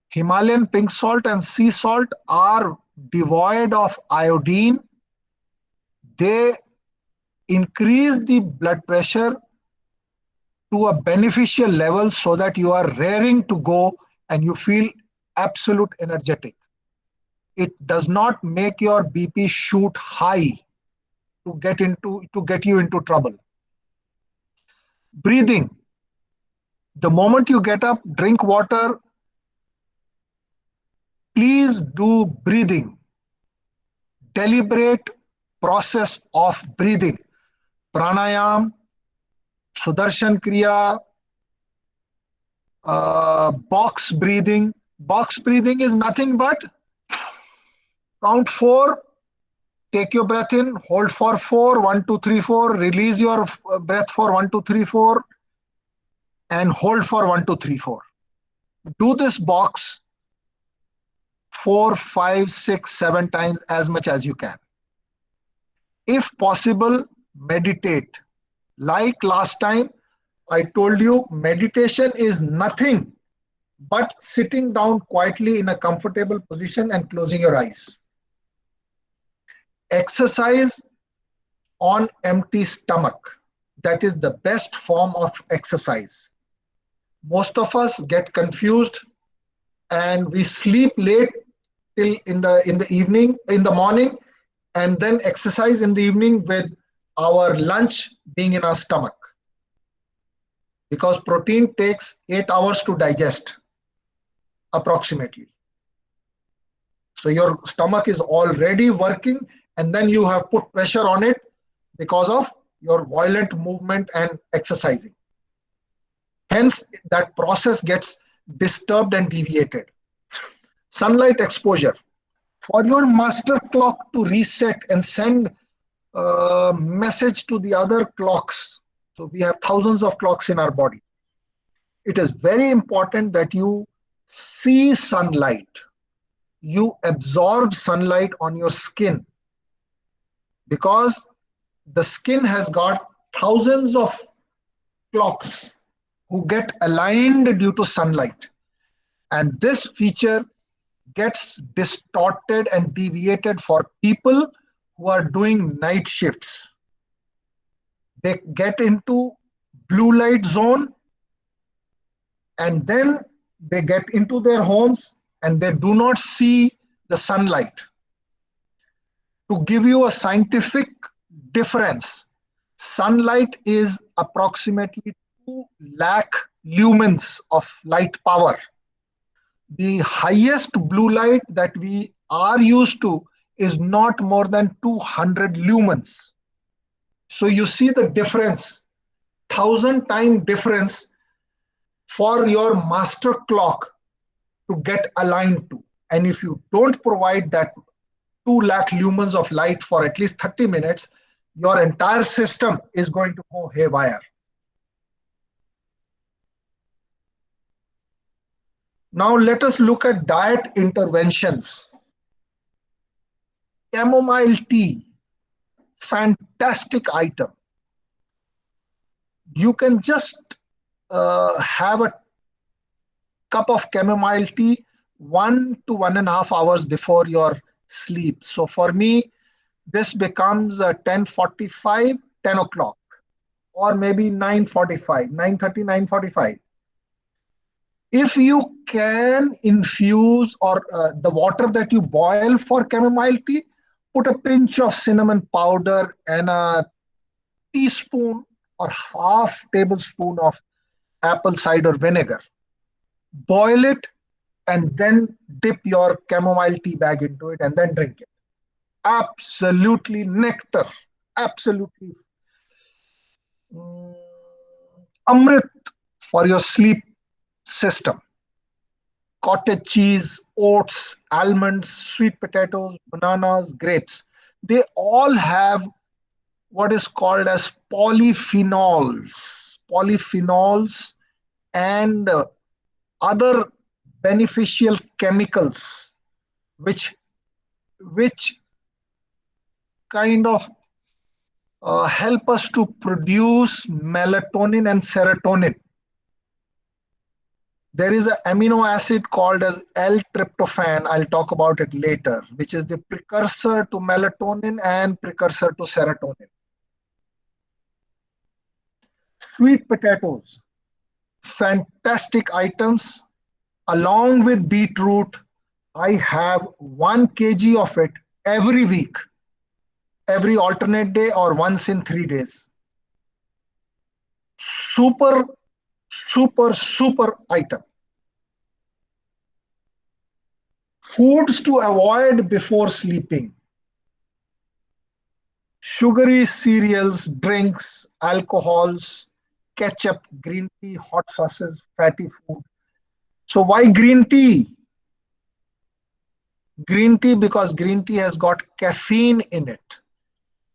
Himalayan pink salt and sea salt are devoid of iodine. They increase the blood pressure to a beneficial level so that you are raring to go and you feel absolute energetic. It does not make your BP shoot high to get you into trouble. Breathing. The moment you get up, drink water. Please do breathing. Deliberate process of breathing. Pranayam, Sudarshan Kriya, box breathing. Box breathing is nothing but count 4, take your breath in, hold for 4, 1, 2, 3, 4, release your breath for 1, 2, 3, 4, and hold for 1, 2, 3, 4. Do this box 4, 5, 6, 7 times, as much as you can. If possible, meditate. Like last time, I told you meditation is nothing but sitting down quietly in a comfortable position and closing your eyes. Exercise on empty stomach. That is the best form of exercise. Most of us get confused and we sleep late till in the morning, and then exercise in the evening with our lunch being in our stomach, because protein takes 8 hours to digest approximately. So your stomach is already working, and then you have put pressure on it because of your violent movement and exercising. Hence, that process gets disturbed and deviated. Sunlight exposure. For your master clock to reset and send a message to the other clocks. So we have thousands of clocks in our body. It is very important that you see sunlight. You absorb sunlight on your skin, because the skin has got thousands of clocks who get aligned due to sunlight. And this feature gets distorted and deviated for people who are doing night shifts. They get into blue light zone, and then they get into their homes and they do not see the sunlight. To give you a scientific difference, sunlight is approximately 2 lakh lumens of light power. The highest blue light that we are used to is not more than 200 lumens. So you see the difference, 1,000-time difference for your master clock to get aligned to. And if you don't provide that 2 lakh lumens of light for at least 30 minutes, your entire system is going to go haywire. Now let us look at diet interventions. Chamomile tea, fantastic item. You can just have a cup of chamomile tea 1 to 1.5 hours before your sleep. So for me, this becomes 10:45, 10 o'clock, or maybe 9:45, 9:30, 9:45. If you can infuse or the water that you boil for chamomile tea, put a pinch of cinnamon powder and a teaspoon or half tablespoon of apple cider vinegar. Boil it and then dip your chamomile tea bag into it and then drink it. Absolutely nectar, absolutely amrit for your sleep system. Cottage cheese, oats, almonds, sweet potatoes, bananas, grapes. They all have what is called as polyphenols. Polyphenols and other beneficial chemicals which kind of help us to produce melatonin and serotonin. There is an amino acid called as L-tryptophan, I'll talk about it later, which is the precursor to melatonin and precursor to serotonin. sweet potatoes, fantastic items. Along with beetroot, I have 1 kg of it every week, every alternate day or once in 3 days. Super, super item. Foods to avoid before sleeping: sugary cereals, drinks, alcohols, ketchup, green tea, hot sauces, fatty food. So why green tea? Green tea because green tea has got caffeine in it.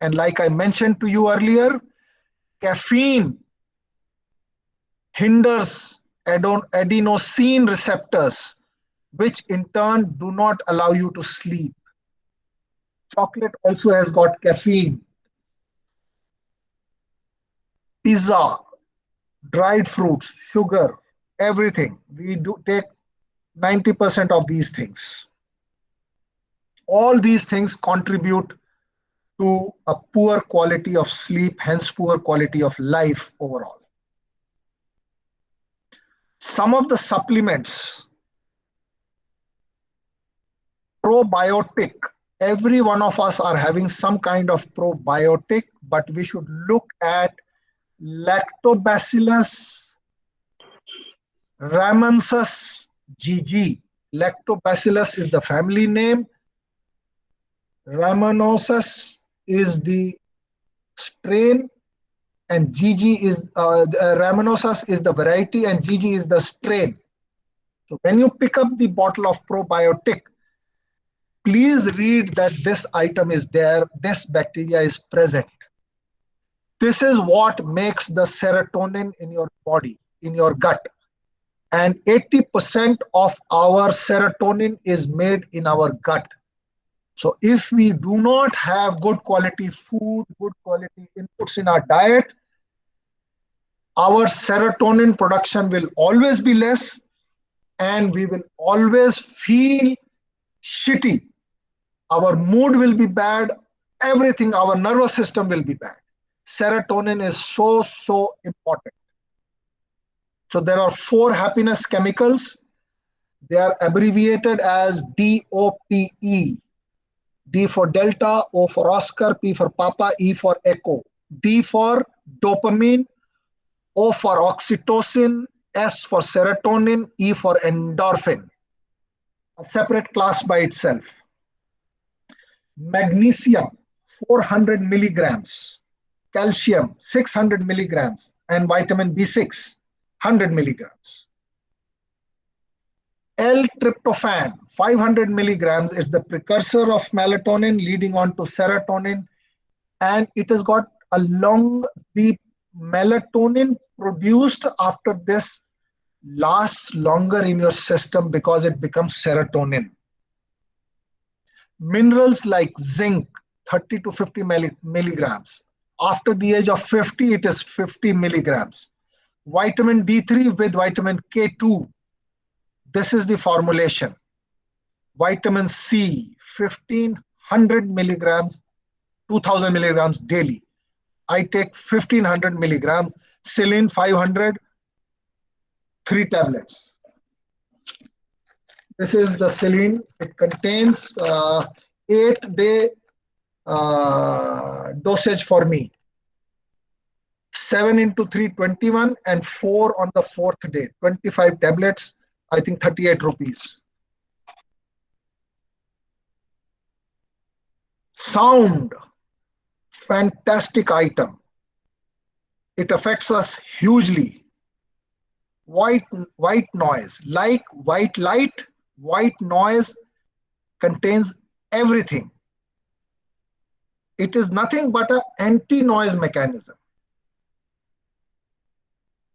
And like I mentioned to you earlier, caffeine hinders adenosine receptors, which in turn do not allow you to sleep. Chocolate also has got caffeine. Pizza, dried fruits, sugar, everything. We do take 90% of these things. All these things contribute to a poor quality of sleep, hence poor quality of life overall. Some of the supplements, probiotic, every one of us are having some kind of probiotic, but we should look at Lactobacillus rhamnosus GG. Lactobacillus is the family name. Rhamnosus is the strain, and GG is Rhamnosus is the variety, and GG is the strain. So when you pick up the bottle of probiotic, please read that this item is there, this bacteria is present. This is what makes the serotonin in your body, in your gut. And 80% of our serotonin is made in our gut. So if we do not have good quality food, good quality inputs in our diet, our serotonin production will always be less, and we will always feel shitty. Our mood will be bad, everything, our nervous system will be bad. Serotonin is so important. So there are 4 happiness chemicals. They are abbreviated as DOPE. D for Delta, O for Oscar, P for Papa, E for Echo. D for dopamine, O for oxytocin, S for serotonin, E for endorphin. A separate class by itself. Magnesium, 400 milligrams. Calcium, 600 milligrams. And vitamin B6, 100 milligrams. L-tryptophan, 500 milligrams, is the precursor of melatonin leading on to serotonin, and it has got the melatonin produced after this lasts longer in your system because it becomes serotonin. Minerals like zinc, 30 to 50 milligrams. After the age of 50, it is 50 milligrams. Vitamin D3 with vitamin K2. This is the formulation. Vitamin C, 1500 milligrams, 2000 milligrams daily. I take 1500 milligrams. Selene, 500, 3 tablets. This is the Selene. It contains 8-day dosage for me. 7 into 3, 21, and 4 on the 4th day. 25 tablets, I think 38 rupees. Sound, fantastic item. It affects us hugely. White noise, like white light, white noise contains everything. It is nothing but an anti-noise mechanism.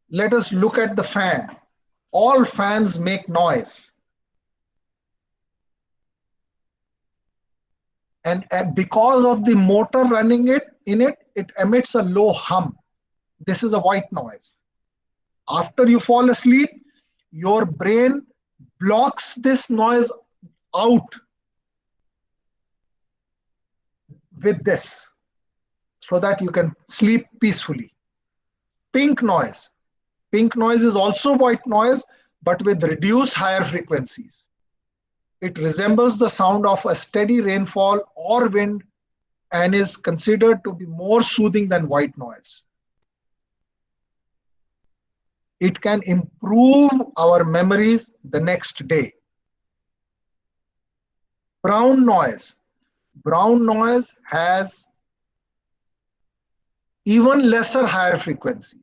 Let us look at the fan. All fans make noise. And because of the motor running in it, it emits a low hum. This is a white noise. After you fall asleep, your brain blocks this noise out with this so that you can sleep peacefully. pink noise. Pink noise is also white noise, but with reduced higher frequencies. It resembles the sound of a steady rainfall or wind and is considered to be more soothing than white noise. It can improve our memories the next day. Brown noise. Brown noise has even lesser higher frequencies.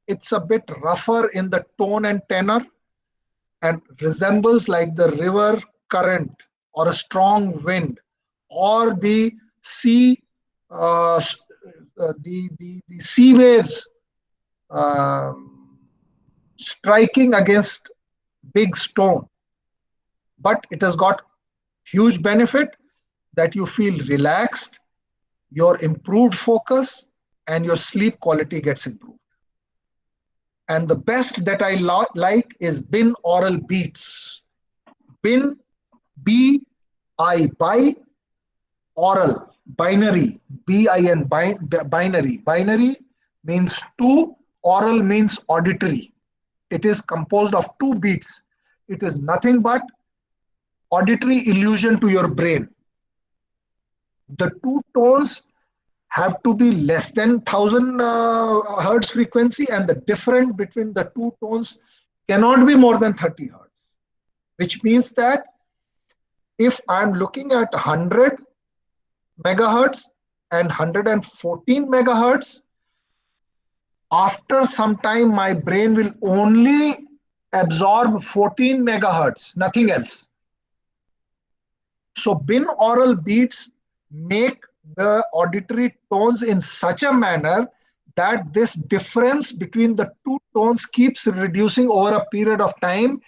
It's a bit rougher in the tone and tenor and resembles like the river current or a strong wind or the sea the sea waves striking against big stone. But it has got huge benefit that you feel relaxed, your improved focus, and your sleep quality gets improved. And the best that I like is binaural beats. Bin, B-I, by, oral, binary, B-I-N, binary. Binary means two, oral means auditory. It is composed of two beats. It is nothing but auditory illusion to your brain. The two tones have to be less than 1000 hertz frequency, and the difference between the two tones cannot be more than 30 hertz, which means that if I'm looking at 100 megahertz and 114 megahertz, after some time my brain will only absorb 14 megahertz, nothing else. So binaural beats make the auditory tones in such a manner that this difference between the two tones keeps reducing over a period of time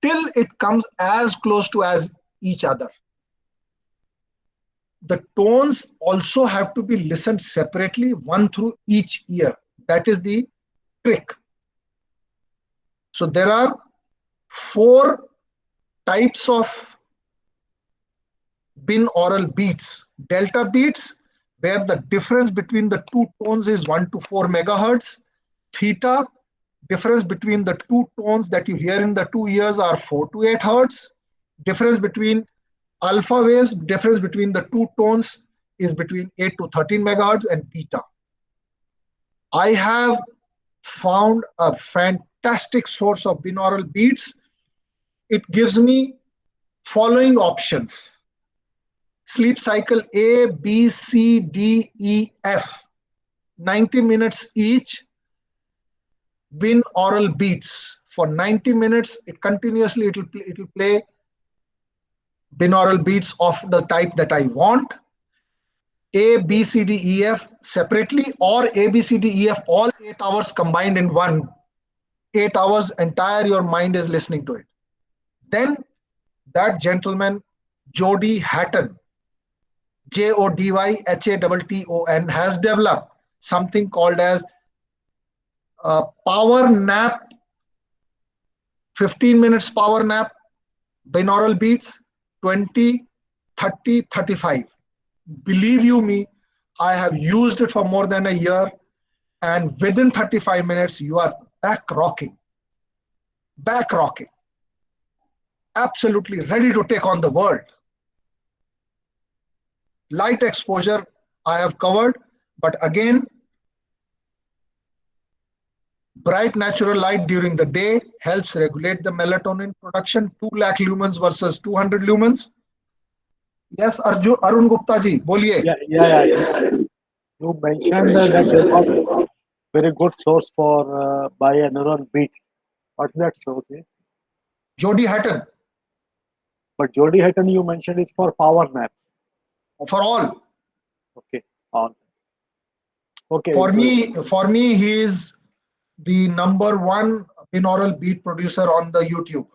till it comes as close to as each other. The tones also have to be listened separately, one through each ear. That is the trick. So there are 4 types of binaural beats. Delta beats, where the difference between the two tones is 1 to 4 megahertz. Theta, difference between the two tones that you hear in the two ears are 4 to 8 hertz. Difference between alpha waves, difference between the two tones is between 8 to 13 megahertz, and beta. I have found a fantastic source of binaural beats. It gives me following options: sleep cycle A, B, C, D, E, F, 90 minutes each, binaural beats. For 90 minutes, continuously it will play binaural beats of the type that I want. A, B, C, D, E, F separately, or A, B, C, D, E, F all 8 hours combined in one. 8 hours entire your mind is listening to it. Then that gentleman, Jody Hatton, Jodyhatton, has developed something called as a power nap, 15 minutes power nap, binaural beats, 20, 30, 35. Believe you me, I have used it for more than a year, and within 35 minutes, you are back rocking, absolutely ready to take on the world. Light exposure I have covered, but again, bright natural light during the day helps regulate the melatonin production, 2 lakh lumens versus 200 lumens. Yes, Arun Gupta ji, boliye. Yeah. You mentioned that you got very good source for binaural beats. What's that source is? Jody Hatton. But Jody Hatton you mentioned is for power naps. For all. Okay, all. Okay. For me, he is the #1 binaural beat producer on the YouTube.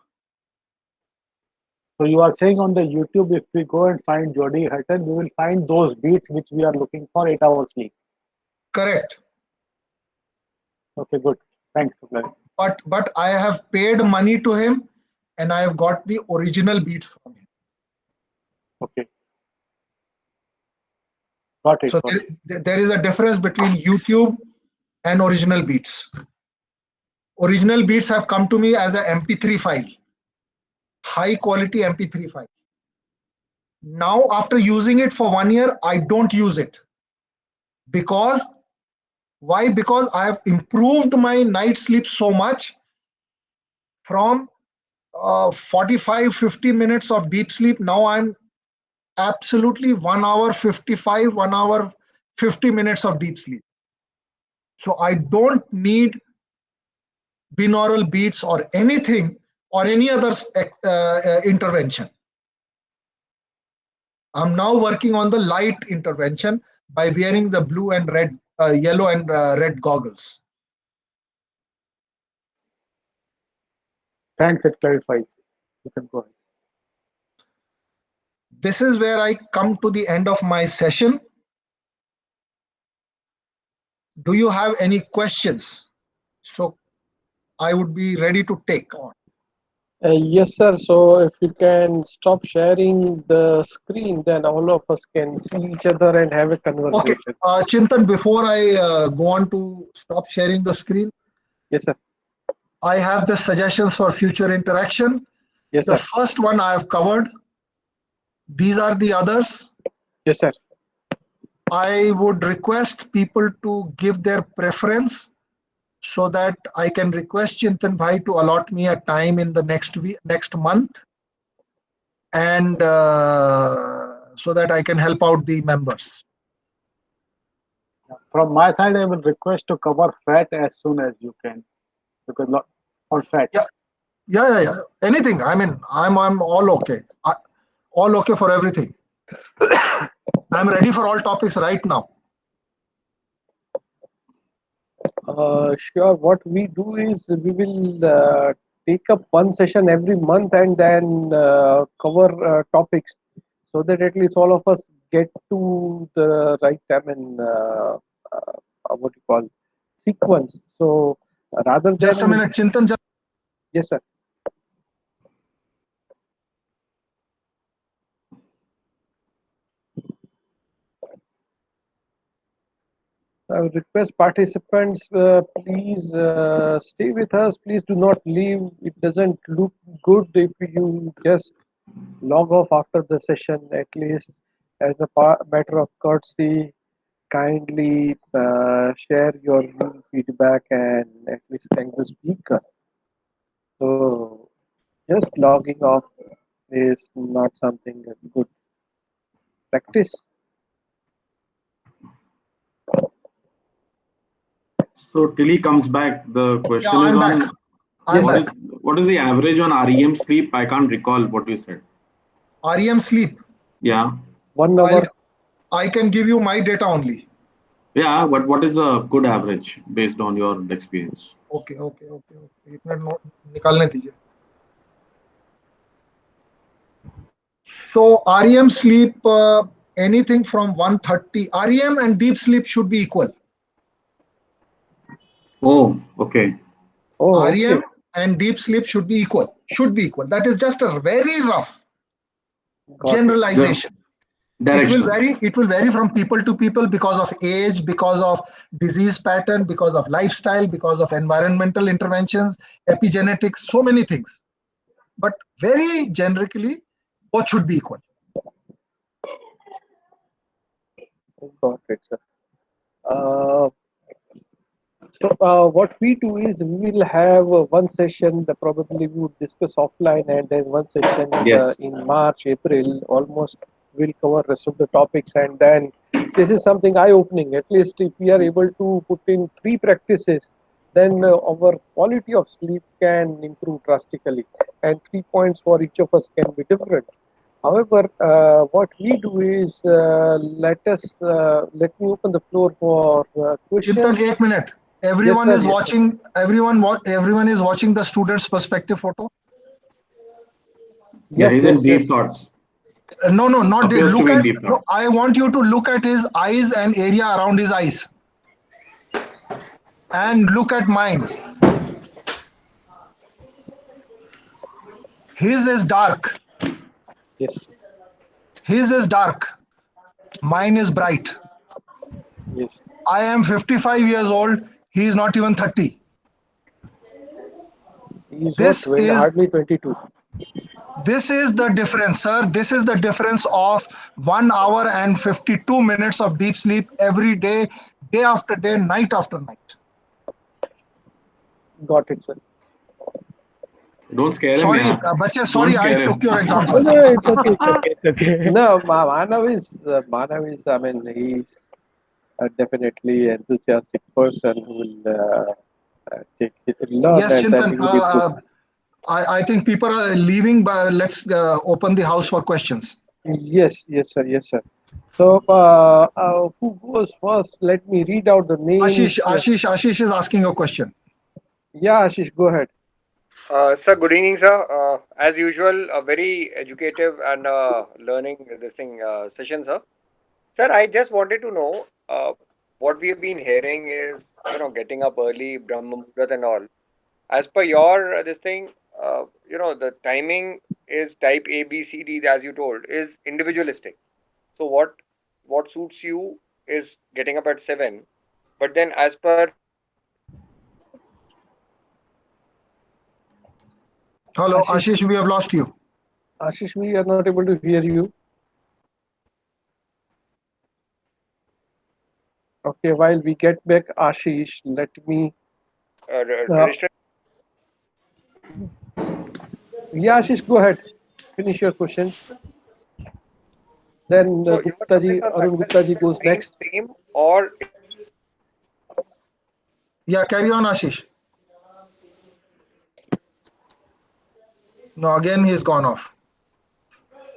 So you are saying on the YouTube, if we go and find Jody Hatton, we will find those beats which we are looking for 8 hours sleep. Correct. Okay, good. Thanks for clarifying. But I have paid money to him, and I have got the original beats from him. Okay. Got it. So there is a difference between YouTube and original beats. Original beats have come to me as a MP3 file, high quality MP3 file. Now, after using it for 1 year, I don't use it. Because, why? Because I have improved my night sleep so much from 45-50 minutes of deep sleep. Now I'm absolutely 1 hour 55, 1 hour 50 minutes of deep sleep. So I don't need binaural beats or anything or any other intervention. I'm now working on the light intervention by wearing the blue and red, yellow and red goggles. Thanks, it clarifies. You can go ahead. This is where I come to the end of my session. Do you have any questions? So I would be ready to take on. Yes, sir. So if you can stop sharing the screen, then all of us can see each other and have a conversation. Okay, Chintan, before I go on to stop sharing the screen. Yes, sir. I have the suggestions for future interaction. Yes, the sir. first one I have covered. These are the others. Yes, sir. I would request people to give their preference so that I can request Chintan Bhai to allot me a time in the next month, and so that I can help out the members. From my side, I will request to cover fat as soon as you can, because on fat. Yeah. Anything. I mean, I'm all okay. All okay for everything. I'm ready for all topics right now. Sure. What we do is we will take up one session every month and then cover topics, so that at least all of us get to the right time and what you call sequence. So rather than Just a minute, Chintan. Yes, sir. I would request participants, please stay with us. Please do not leave. It doesn't look good if you just log off after the session. At least as a matter of courtesy, kindly share your feedback and at least thank the speaker. So just logging off is not something good practice. So till he comes back, the question is I'm on back. What is the average on REM sleep? I can't recall what you said. REM sleep. Yeah. 1 hour. I can give you my data only. Yeah, but what is a good average based on your experience? Okay. एक minute note निकालने दीजिए. So REM sleep, anything from 130. REM and deep sleep should be equal. Oh, okay. REM and deep sleep should be equal. That is just a very rough generalization. It will vary from people to people because of age, because of disease pattern, because of lifestyle, because of environmental interventions, epigenetics, so many things. But very generically, both should be equal. Got it, sir. So what we do is we will have one session that probably we would discuss offline, and then one session in March, April, almost we'll cover rest of the topics. And then this is something eye-opening. At least if we are able to put in 3 practices, then our quality of sleep can improve drastically, and 3 points for each of us can be different. However, what we do is let me open the floor for questions. Chintan, 1 minute. Everyone is watching. Everyone is watching the student's perspective photo. Yeah, he's in deep thoughts. No, not deep. Look at. No, I want you to look at his eyes and area around his eyes, and look at mine. His is dark. Yes. His is dark. Mine is bright. Yes. I am 55 years old. He is not even 30. He's This not is hardly 22. This is the difference, sir. This is the difference of 1 hour and 52 minutes of deep sleep every day, day after day, night after night. Got it, sir. Don't scare him, Sorry, yeah. Bache, sorry, Don't I scare him. took your example. No, it's okay, it's okay. No, Manav is, I mean, he's definitely enthusiastic person who will take it, learn, Yes, and then Chintan, he will improve. I think people are leaving, but let's open the house for questions. Yes, sir, yes, sir. So, who goes first? Let me read out the names. Ashish is asking a question. Yeah, Ashish, go ahead. Sir, good evening, sir. As usual, a very educative and learning session, sir. Sir, I just wanted to know what we have been hearing is getting up early, Brahma Muhurat and all. As per your the timing is type A, B, C, D, as you told, is individualistic. So what suits you is getting up at 7, but then as per Hello, Ashish, we have lost you. Ashish, we are not able to hear you. Okay, while we get back Ashish, let me. Yeah, Ashish, go ahead. Finish your question. Then Gupta ji, Arun Gupta ji goes next. Or Yeah, carry on, Ashish. No, again he's gone off.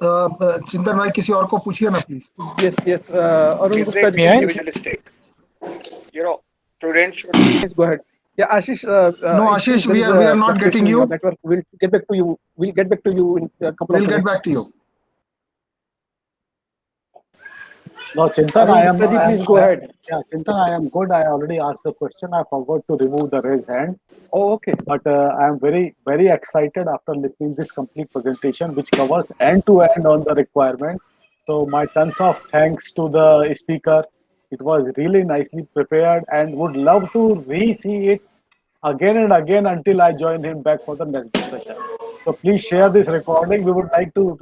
Chintan bhai, किसी और को पूछिए ना, please. Yes. Arun is Gupta it ji. individualistic? Students should. Please go ahead. Yeah, Ashish. No, Ashish, we are not getting you. Network. We'll get back to you. We'll get back to you in a couple of minutes. We'll get back to you. No, Chintan, Please go ahead. Yeah, Chintan, I am good. I already asked the question. I forgot to remove the raise hand. Oh, okay. But I am very, very excited after listening this complete presentation, which covers end to end on the requirement. So my tons of thanks to the speaker. It was really nicely prepared, and would love to re-see it again and again until I join him back for the next discussion. So please share this recording. We would like to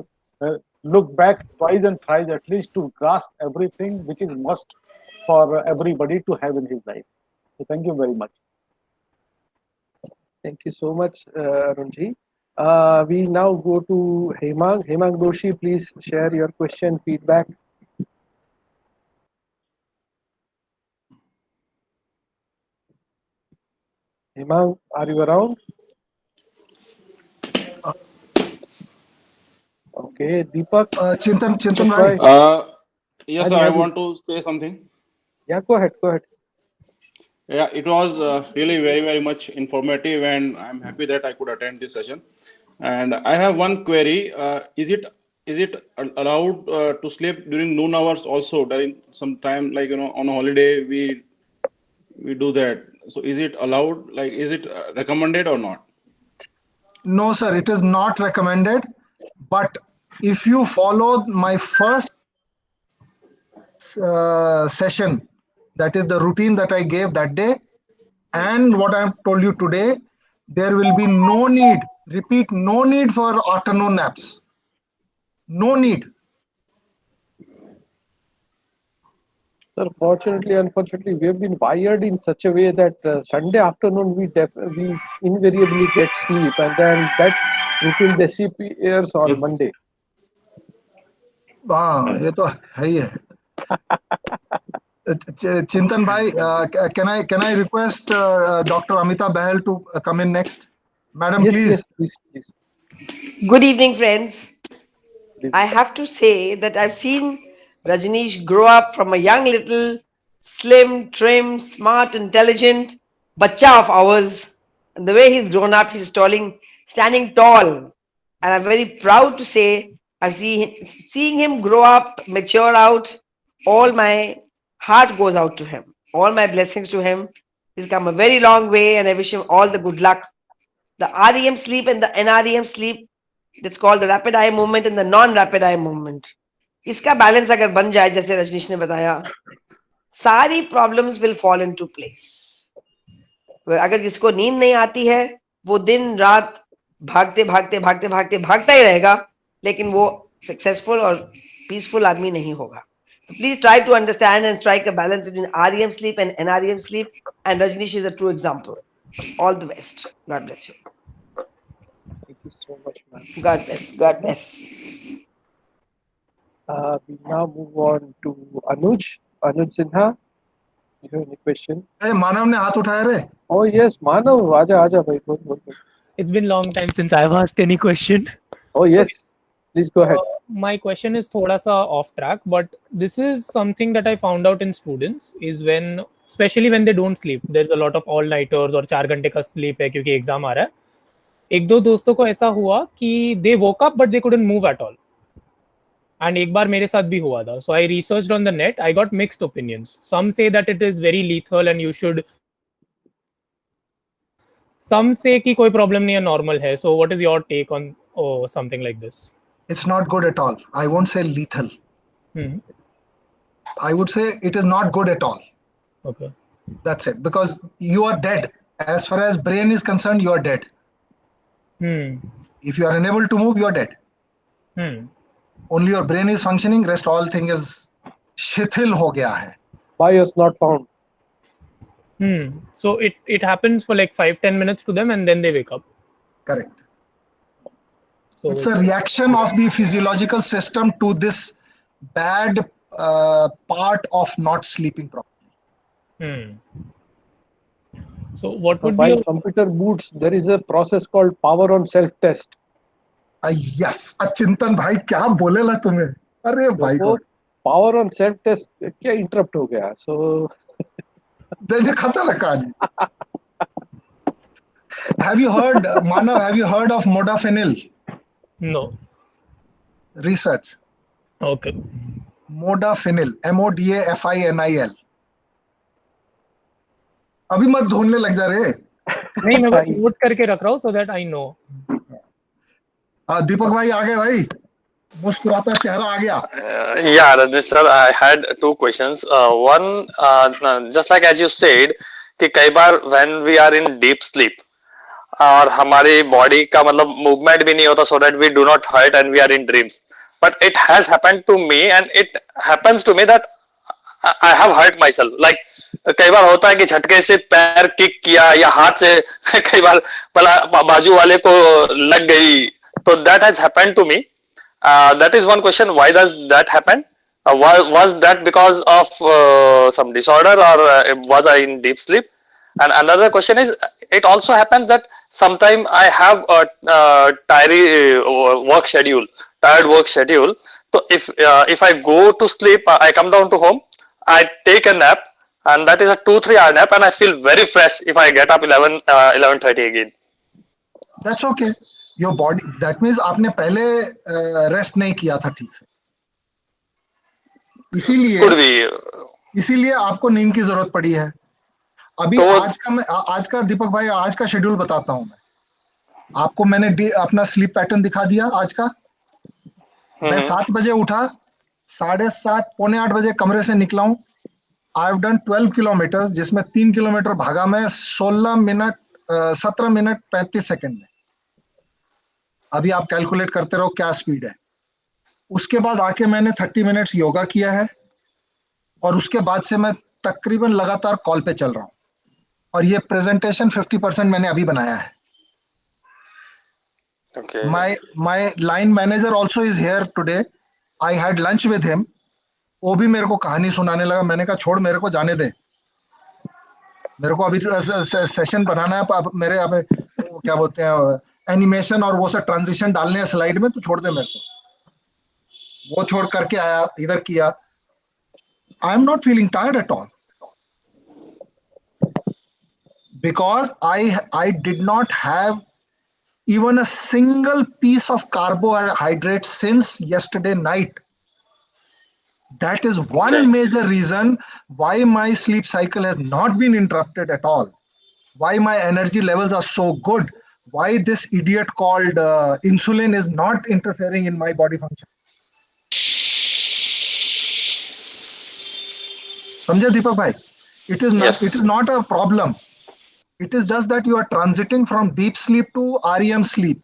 look back twice and thrice at least to grasp everything which is must for everybody to have in his life. So thank you very much. Thank you so much, Arunji. We now go to Hemang. Hemang Doshi, please share your question, feedback. Hemang, are you around? Okay, Deepak. Chintan bhai. Yes, sir, I want to say something. Yeah, go ahead. Yeah, it was really very, very much informative, and I'm happy that I could attend this session. And I have one query. Is it allowed to sleep during noon hours also? During some time, like on a holiday, we do that. So is it allowed? Like, is it recommended or not? No, sir, it is not recommended. But if you follow my first session, that is the routine that I gave that day, and what I have told you today, there will be no need, repeat, no need for afternoon naps. No need. Sir, fortunately, unfortunately, we have been wired in such a way that Sunday afternoon we invariably get sleep, and then that routine disappears on Monday. ये तो है ही है. Chintan bhai, can I request Dr. Amita Bahel to come in next? Madam, yes, please. Please. Good evening, friends. I have to say that I've seen Rajneesh grow up from a young little, slim, trim, smart, intelligent bacha of ours. And the way he's grown up, he's standing tall. And I'm very proud to say I've seeing him grow up, mature out. All my heart goes out to him. All my blessings to him. He's come a very long way, and I wish him all the good luck. The REM sleep and the NREM sleep, that's called the rapid eye movement and the non-rapid eye movement. इसका balance अगर बन जाए जैसे रजनीश ने बताया, सारी problems will fall into place. अगर जिसको नींद नहीं आती है वो दिन रात भागते भागते भागते भागते भागता ही रहेगा, लेकिन वो सक्सेसफुल और पीसफुल आदमी नहीं होगा. Please try to understand and strike a balance between REM sleep and NREM sleep. And Rajnish is a true example. All the best. God bless you. Thank you so much, ma'am. God bless. God bless. We now move on to Anuj. Anuj Sinha, you have any question? Hey, Manav ने हाथ उठाया रे. Oh yes, Manav, आजा आजा भाई बोल बोल. It's been long time since I've asked any question. Oh yes, please go ahead. My question is thoda sa off track, but this is something that I found out in students is when, especially when they don't sleep, there's a lot of all-nighters और 4 घंटे का sleep है क्योंकि exam आ रहा है. एक दो दोस्तों को ऐसा हुआ कि they woke up but they couldn't move at all. And एक बार मेरे साथ भी हुआ था. So I researched on the net. I got mixed opinions. Some say that it is very lethal and you should. Some say कि कोई problem नहीं है, normal है. So what is your take on something like this? It's not good at all. I won't say lethal. I would say it is not good at all. Okay. That's it. Because you are dead. As far as brain is concerned, you are dead. If you are unable to move, you are dead. Only your brain is functioning. Rest all thing is shithil ho gaya hai. BIOS not found. So it happens for like 5-10 minutes to them and then they wake up. Correct. So it's a reaction of the physiological system to this bad part of not sleeping properly. So what would while be computer boots, there is a process called power on self test. Yes, Chintan भाई क्या बोलेला तुम्हें? अरे भाई God. Power on self test क्या interrupt हो गया? So then खत्म है कहानी. Have you heard, Manav? Have you heard of modafinil? No. Research. Okay. Modafinil. MODAFINIL. अभी मत ढूंढने लग जा रहे. नहीं मैं बस नोट करके रख रहा हूँ so that I know. दीपक भाई आ गए भाई. मुस्कुराता चेहरा आ गया. Yeah, Rajnish sir, I had 2 questions. One, just like as you said, कि कई बार when we are in deep sleep, और हमारी बॉडी का मतलब मूवमेंट भी नहीं होता, so that we do not hurt and we are in dreams. But it has happened to me and it happens to me that I have hurt myself. Like कई बार होता है कि झटके से पैर किक किया या हाथ से कई बार बाजू वाले को लग गई. So that has happened to me. That is one question. Why does that happen? Was that because of some disorder or was I in deep sleep? And another question is, it also happens that sometimes I have a tired work schedule. So if I go to sleep, I come down to home, I take a nap, and that is a 2-3 hour nap, and I feel very fresh if I get up 11:30 again. That's okay. Your body. That means आपने पहले rest नहीं किया था ठीक से. इसीलिए आपको नींद की जरूरत पड़ी है. अभी तो आज का दीपक भाई आज का शेड्यूल बताता हूं मैं आपको. मैंने अपना स्लीप पैटर्न दिखा दिया आज का. मैं 7 बजे उठा, 7:30 पौने 8 बजे कमरे से निकला हूं. आई हैव डन 12 किलोमीटर, जिसमें 3 किलोमीटर भागा मैं 17 मिनट 35 सेकंड में. अभी आप कैलकुलेट करते रहो क्या स्पीड है. उसके बाद आके मैंने 30 मिनट्स योगा किया है और उसके बाद से मैं तकरीबन लगातार कॉल पे चल रहा हूं. और ये प्रेजेंटेशन 50% मैंने अभी बनाया है. Okay. My line manager also is here today. I had lunch with him. वो भी मेरे को कहानी सुनाने लगा. मैंने कहा छोड़, मेरे को जाने दे, मेरे को अभी सेशन बनाना है. मेरे अब क्या बोलते हैं एनिमेशन और वो सब ट्रांजिशन डालने हैं स्लाइड में, तो छोड़ दे मेरे को. वो छोड़ करके आया, इधर किया. I am not feeling tired at all because I did not have even a single piece of carbohydrate since yesterday night. That is one major reason why my sleep cycle has not been interrupted at all. Why my energy levels are so good. Why this idiot called insulin is not interfering in my body function. समझे दीपक भाई? It is not a problem. It is just that you are transiting from deep sleep to REM sleep.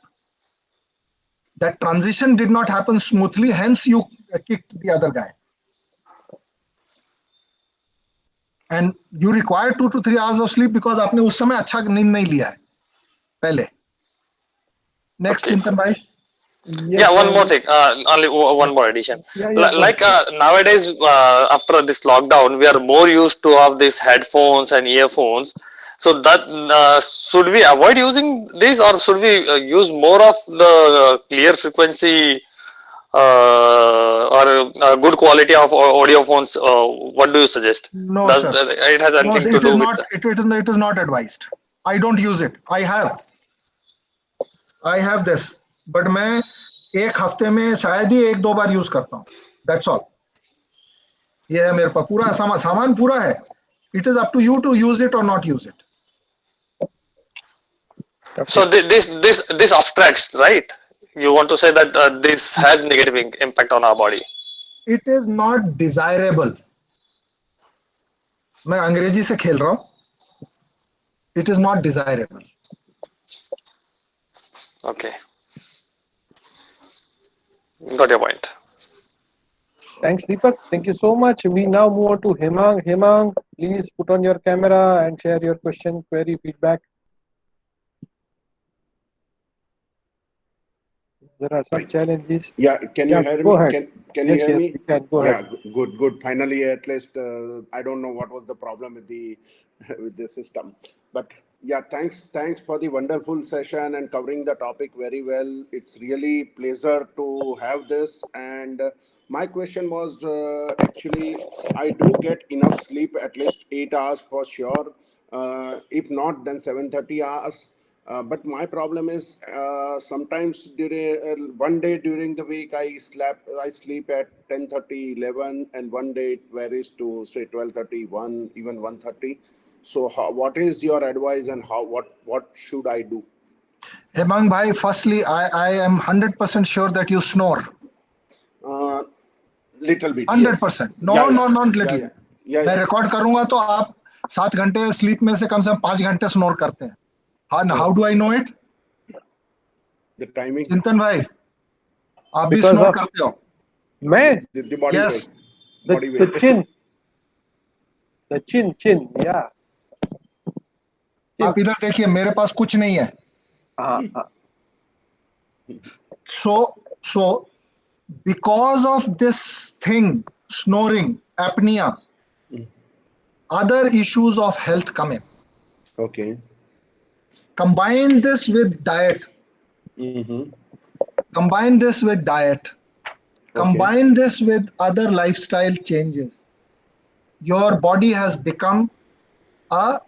That transition did not happen smoothly, hence you kicked the other guy. And you require 2 to 3 hours of sleep because आपने उस समय अच्छा नींद नहीं लिया है पहले. Next, Chintan bhai. Yeah, one more thing, only one more addition. Like nowadays, after this lockdown, we are more used to have these headphones and earphones. So that should we avoid using this, or should we use more of the clear frequency or good quality of audio phones? What do you suggest? No, Does sir. it has No, anything to it is do not. with? It is not advised. I don't use it. I have this, but मैं एक हफ्ते में शायद ही 1-2 बार use करता हूँ. That's all. ये है मेरे पास पूरा सामान पूरा है. It is up to you to use it or not use it. So this abstracts, right? You want to say that this has negative impact on our body? It is not desirable. मैं अंग्रेजी से खेल रहा हूँ. It is not desirable. Okay. Got your point. Thanks, Deepak. Thank you so much. We now move on to Hemang. Hemang, please put on your camera and share your question, query, feedback. There are some challenges. Yeah, can you hear go me? ahead. Can you Yes, hear yes, me? we can. Go ahead. Good. Finally, at least I don't know what was the problem with the with the system, but yeah, thanks for the wonderful session and covering the topic very well. It's really pleasure to have this. And my question was actually, I do get enough sleep, at least 8 hours for sure. If not, then 7:30 hours. But my problem is sometimes during one day during the week I sleep at 10:30, 11, and one day it varies to say 12:30, 1, even 1:30. So what is your advice, and what should I do? Hemang bhai, firstly, I am 100% sure that you snore. Little bit. 100%. Yes. No, not little. Yeah. मैं record करूंगा तो आप 7 घंटे sleep में से कम 5 घंटे snore करते हैं. How do I know it? The timing. चिंतन भाई, आप भी Because स्नोर of- करते हो? मैं? The body Yes. weight. The chin. The chin. Yeah. आप इधर देखिए, मेरे पास कुछ नहीं है. हाँ. So because of this thing, snoring, apnea, other issues of health come in. Okay. Combine this with diet. Combine this with diet. Combine this with other lifestyle changes. Your body has become a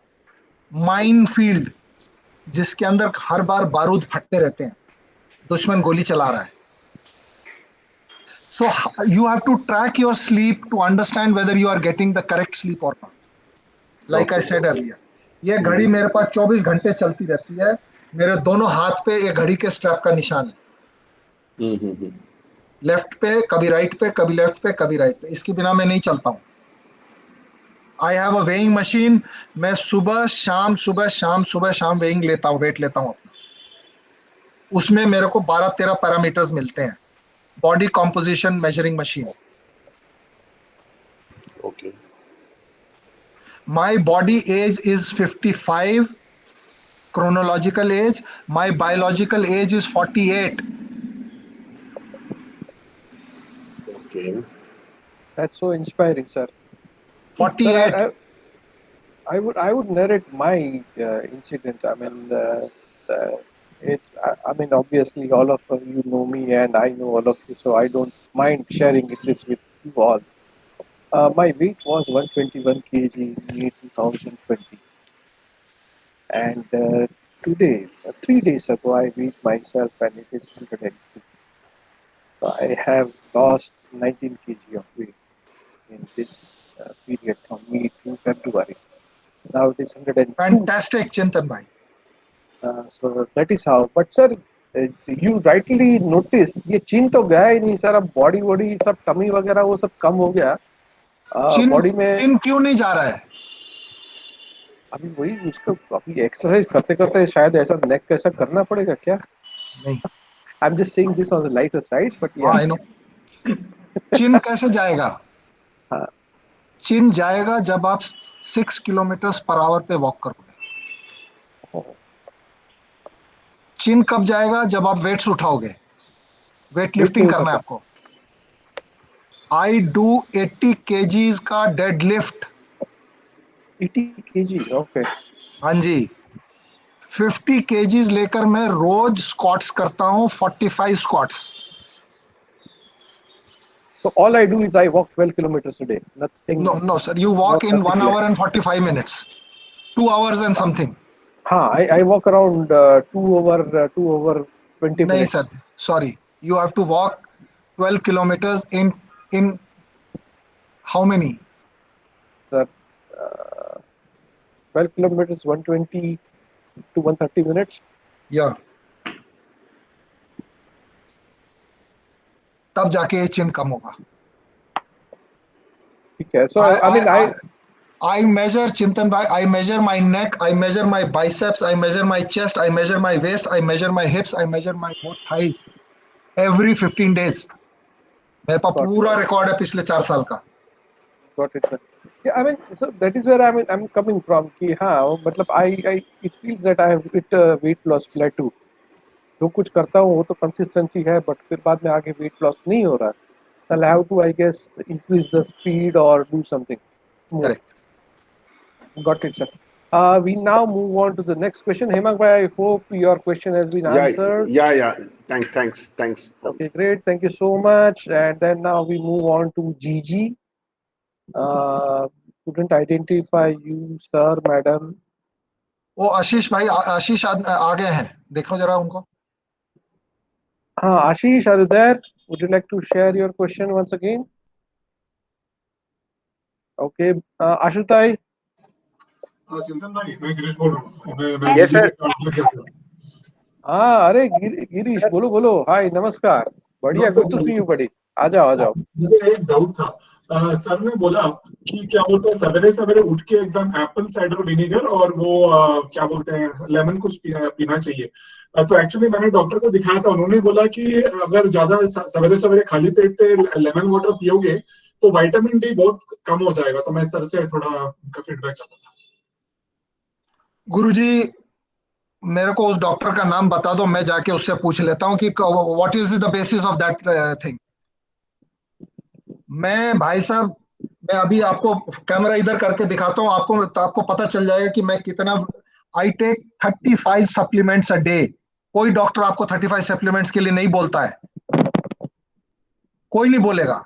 minefield, जिसके अंदर हर बार बारूद फटते रहते हैं. दुश्मन गोली चला रहा है. So you have to track your sleep to understand whether you are getting the correct sleep or not. Like I said earlier, ये घड़ी मेरे पास 24 घंटे चलती रहती है. मेरे दोनों हाथ पे ये घड़ी के स्ट्रैप का निशान है. लेफ्ट पे, कभी राइट पे, कभी लेफ्ट पे, कभी राइट पे. इसके बिना मैं नहीं चलता हूँ. I have a weighing machine. मैं सुबह शाम वेइंग लेता हूँ, वेट लेता हूँ अपना. उसमें मेरे को 12-13 पैरामीटर्स मिलते हैं. Body composition measuring machine. Okay. My body age is 55, chronological age. My biological age is 48. Okay. That's so inspiring, sir. 48. Sir, I would narrate my incident. I mean, obviously all of you know me and I know all of you, so I don't mind sharing this with you all. My weight was 121 kg in May 2020. And today, 3 days ago, I weighed myself and it is 102. So I have lost 19 kg of weight in this period from May to February. Now it is 102. Fantastic, Chintan bhai. So that is how. But sir, you rightly noticed ये chin तो गया ही नहीं sir. अब body सब कमी वगैरह वो सब कम हो गया. बॉडी में chin क्यों नहीं जा रहा है? अभी वही उसको अभी एक्सरसाइज करते करते शायद ऐसा नेक कैसा करना पड़ेगा क्या? नहीं, I am just saying this on the lighter side but हाँ, आई नो। चिन कैसे जाएगा? हाँ, चिन जाएगा जब आप 6 किलोमीटर पर आवर पे वॉक करोगे। चिन कब जाएगा? जब आप वेट्स उठाओगे, वेट लिफ्टिंग करना है आपको। आई डू 80 kgs का डेड लिफ्ट। 80 kg, okay. हाँ जी, 50 kgs लेकर मैं रोज स्क्वाट्स करता हूँ, 45 squats. So all I do is I walk 12 kilometers a day. Nothing. No, sir. You walk in 1 hour and 45 minutes. 2 hours and something. हाँ, I walk around 2 over 20 No, minutes. sir. Sorry. You have to walk 12 kilometers in how many? Sir, 12 kilometers, 120 to 130 minutes. Yeah. तब जाके चिन कम होगा। ठीक है। So I mean I measure, Chintan bhai, I measure my neck, I measure my biceps, I measure my chest, I measure my waist, I measure my hips, I measure my both thighs every 15 days. मेरे पास पूरा record है पिछले 4 साल का। Got it, sir. Yeah, I mean, so that is where I'm coming from कि हाँ, मतलब I it feels that I have hit a weight loss plateau. जो कुछ करता हूँ वो तो consistency है, but फिर बाद में आगे weight loss नहीं हो रहा। I'll have to, I guess, increase the speed or do something more. Correct. Got it, sir. We now move on to the next question. Hemang bhai, I hope your question has been answered. Yeah. Thanks. Okay, great. Thank you so much. And then now we move on to Gigi. Couldn't identify you, sir, madam. वो आशीष भाई, आशीष आ गए हैं, देखो जरा उनको। हाँ, Ashish, are you there? Would you like to share your question once again? Okay, Ashutai. चिंतन भाई, मैं गिरीश बोल रहा हूँ। Yes, sir. हाँ, अरे गिरीश, बोलो। हाय, नमस्कार। बढ़िया, गुड टू सी यू बड़ी। आ जाओ। मुझे एक डाउट था। सर ने बोला कि क्या बोलते हैं, सवेरे सवेरे उठ के एकदम एप्पल साइडर विनेगर और वो क्या बोलते हैं, लेमन कुछ पीना चाहिए। तो एक्चुअली मैंने डॉक्टर को दिखाया था, उन्होंने बोला कि अगर ज्यादा सवेरे सवेरे खाली पेट लेमन वाटर पियोगे तो विटामिन डी बहुत कम हो जाएगा। तो मैं सर से थोड़ा उनका फीडबैक चाहता था। गुरुजी, मेरे को उस डॉक्टर का नाम बता दो, मैं जाके उससे पूछ लेता हूँ कि what is the basis of that thing. मैं भाई साहब, मैं अभी आपको कैमरा इधर करके दिखाता हूँ, आपको पता चल जाएगा कि मैं कितना। I take 35 supplements a day. कोई डॉक्टर आपको 35 सप्लीमेंट्स के लिए नहीं बोलता है, कोई नहीं बोलेगा।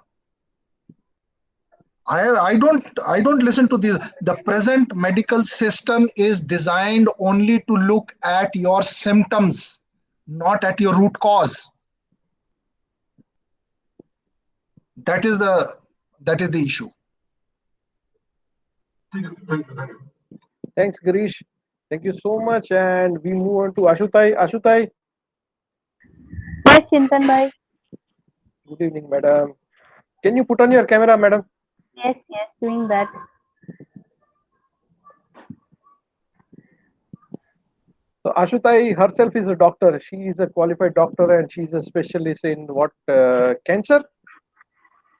I don't listen to this. The present medical system is designed only to look at your symptoms, not at your root cause. That is the issue. Thank you. Thanks, Girish. Thank you so much. And we move on to Ashutai. Ashutai. Yes, Chintan bhai. Good evening, madam. Can you put on your camera, madam? Yes, doing that. So Ashutai herself is a doctor. She is a qualified doctor and she is a specialist in what, cancer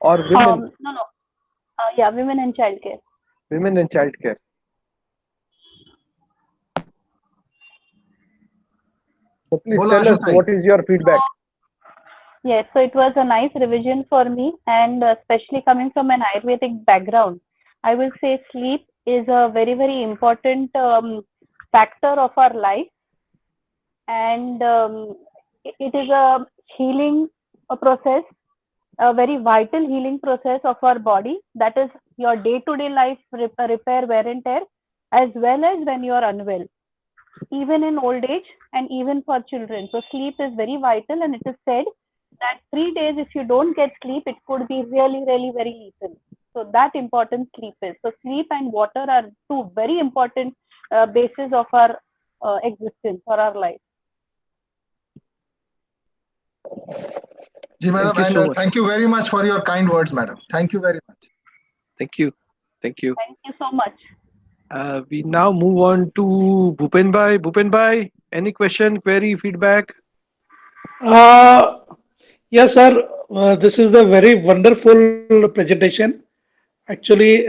or women? No. Yeah, women and child care. Women and child care. So please tell us what is your feedback. Yes, so it was a nice revision for me, and especially coming from an Ayurvedic background, I will say sleep is a very, very important factor of our life, and it is a healing process, a very vital healing process of our body. That is your day-to-day life repair, wear and tear, as well as when you are unwell, even in old age and even for children. So sleep is very vital, and it is said that 3 days if you don't get sleep, it could be really, really very lethal. So that important sleep is. So sleep and water are two very important bases of our existence or our life. Ji, madam, and thank you very much for your kind words, madam. Thank you very much. Thank you. Thank you so much. We now move on to Bhupen Bhai. Bhupen Bhai, any question, query, feedback? Yes, sir. This is a very wonderful presentation. Actually,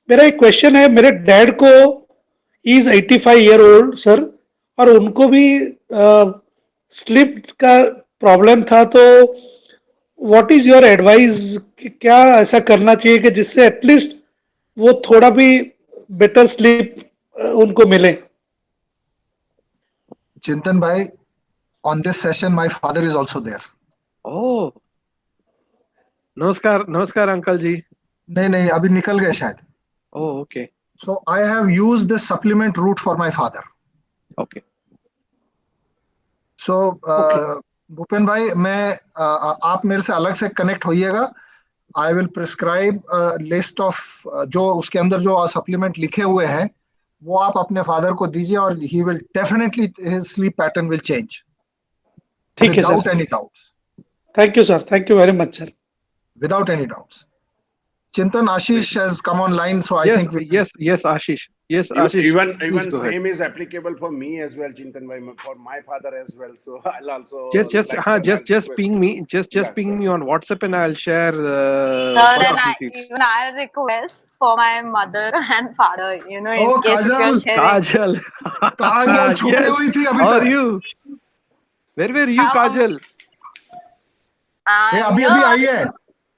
मेरा एक question है. मेरे dad को is 85-year-old sir, और उनको भी slip का problem था. तो व्हाट इज योर एडवाइस, क्या ऐसा करना चाहिए कि जिससे एटलीस्ट वो थोड़ा भी बेटर स्लीप उनको मिले? Chintan bhai, on this session, my father is also there. Oh, नमस्कार अंकल जी. नहीं, अभी निकल गए शायद. Oh, okay. So I have used this supplement route for my father. Okay. So, Bhupen भाई, आप मेरे से अलग से connect होइएगा. I will prescribe a list of जो उसके अंदर जो सप्लीमेंट लिखे हुए हैं वो आप अपने फादर को दीजिए और he will definitely his sleep pattern will change. ठीक है Without sir. any doubts. Thank you, sir. Thank you very much, sir. Without any doubts. Chintan, Ashish has come online, so I think we... Yes, Ashish. Yes, Ashish. Even same is applicable for me as well, Chintan bhai, for my father as well. So I'll also Just ping me. Just ping me on WhatsApp and I'll share. Sir, and I request for my mother and father. In case if you're sharing. Kajal छुपी हुई थी अभी तक. How are you? Where were you, Kajal?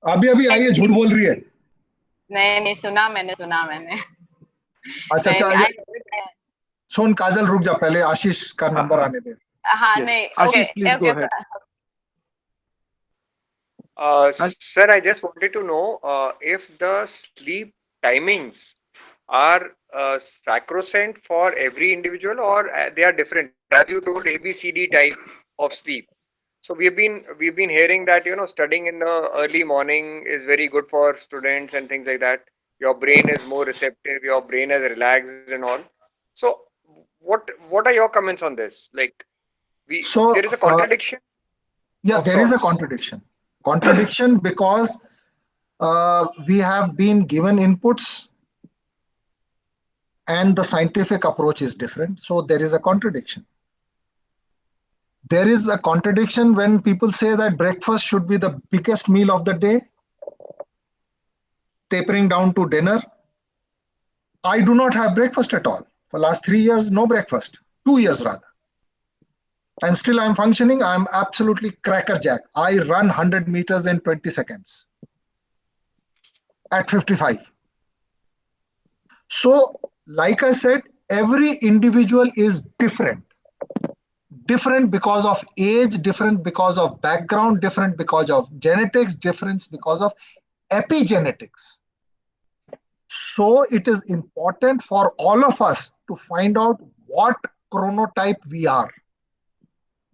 अभी आई है, झूठ बोल रही है. नहीं सुना मैंने. अच्छा, सुन काजल, रुक जा, पहले आशीष का नंबर आने दे. हाँ, नहीं. Ashish, please go ahead. Sir, I just wanted to know if the sleep timings are sacrosanct for every individual or they are different. As you told, ABCD type of sleep. So we've been hearing that studying in the early morning is very good for students and things like that. Your brain is more receptive, your brain is relaxed and all. So what are your comments on this? Like there is a contradiction. There is a contradiction. Contradiction because we have been given inputs and the scientific approach is different. So there is a contradiction. There is a contradiction when people say that breakfast should be the biggest meal of the day, tapering down to dinner. I do not have breakfast at all. For last 3 years, no breakfast. 2 years rather. And still I'm functioning. I'm absolutely crackerjack. I run 100 meters in 20 seconds at 55. So, like I said, every individual is different. Different because of age, different because of background, different because of genetics, different because of epigenetics. So it is important for all of us to find out what chronotype we are.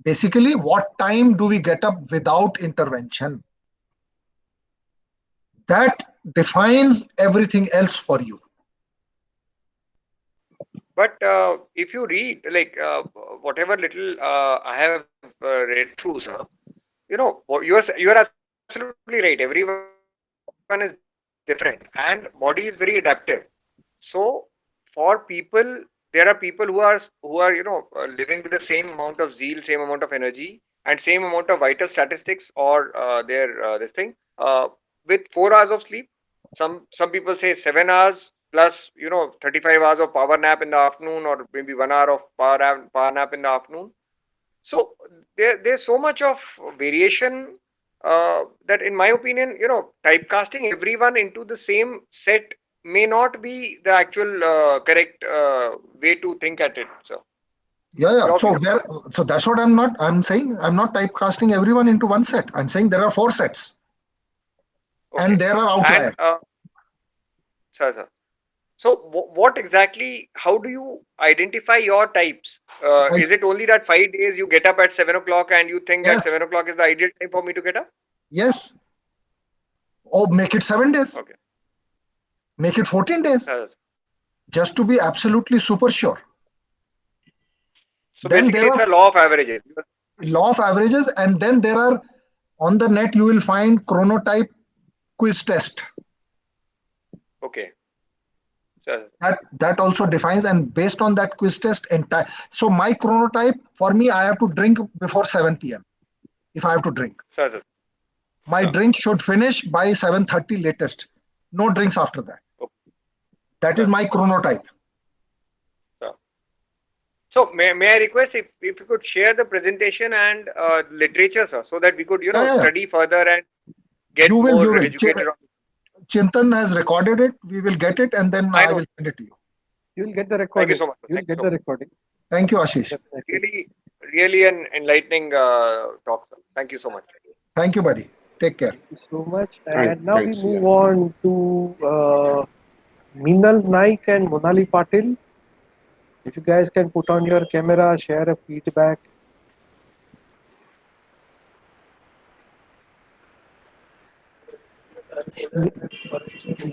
Basically, what time do we get up without intervention? That defines everything else for you. But if you read, whatever little I have read through, sir, you are absolutely right. Everyone is different, and body is very adaptive. So, for people, there are people who are living with the same amount of zeal, same amount of energy, and same amount of vital statistics, or with 4 hours of sleep. Some people say 7 hours. Plus, 35 hours of power nap in the afternoon, or maybe 1 hour of power nap in the afternoon. So there's so much of variation that, in my opinion, typecasting everyone into the same set may not be the actual correct way to think at it. So So that's what I'm saying. I'm not typecasting everyone into one set. I'm saying there are 4 sets, and there are outliers. Sir. So what exactly, how do you identify your types? Is it only that 5 days you get up at 7 o'clock and you think that 7 o'clock is the ideal time for me to get up? Yes. Or make it 7 days. Okay. Make it 14 days. Just to be absolutely super sure. So then basically it's a law of averages. Law of averages, and then there are, on the net you will find chronotype quiz test. Okay. Sure. That also defines, and based on that quiz test, entire. So my chronotype for me, I have to drink before 7 p.m. if I have to drink. Sure. My drink should finish by 7:30 latest. No drinks after that. That is my chronotype. So may I request if you could share the presentation and literature, sir, so that we could study further and get more educated on. Chintan has recorded it. We will get it, and then I will send it to you. You will get the recording. Thank you so much. You'll get the recording. Thank you, Ashish. Really an enlightening talk, sir. Thank you so much. Thank you, buddy. Take care. Thank you so much. And now we move on to Minal Naik and Monali Patil. If you guys can put on your camera, share a feedback.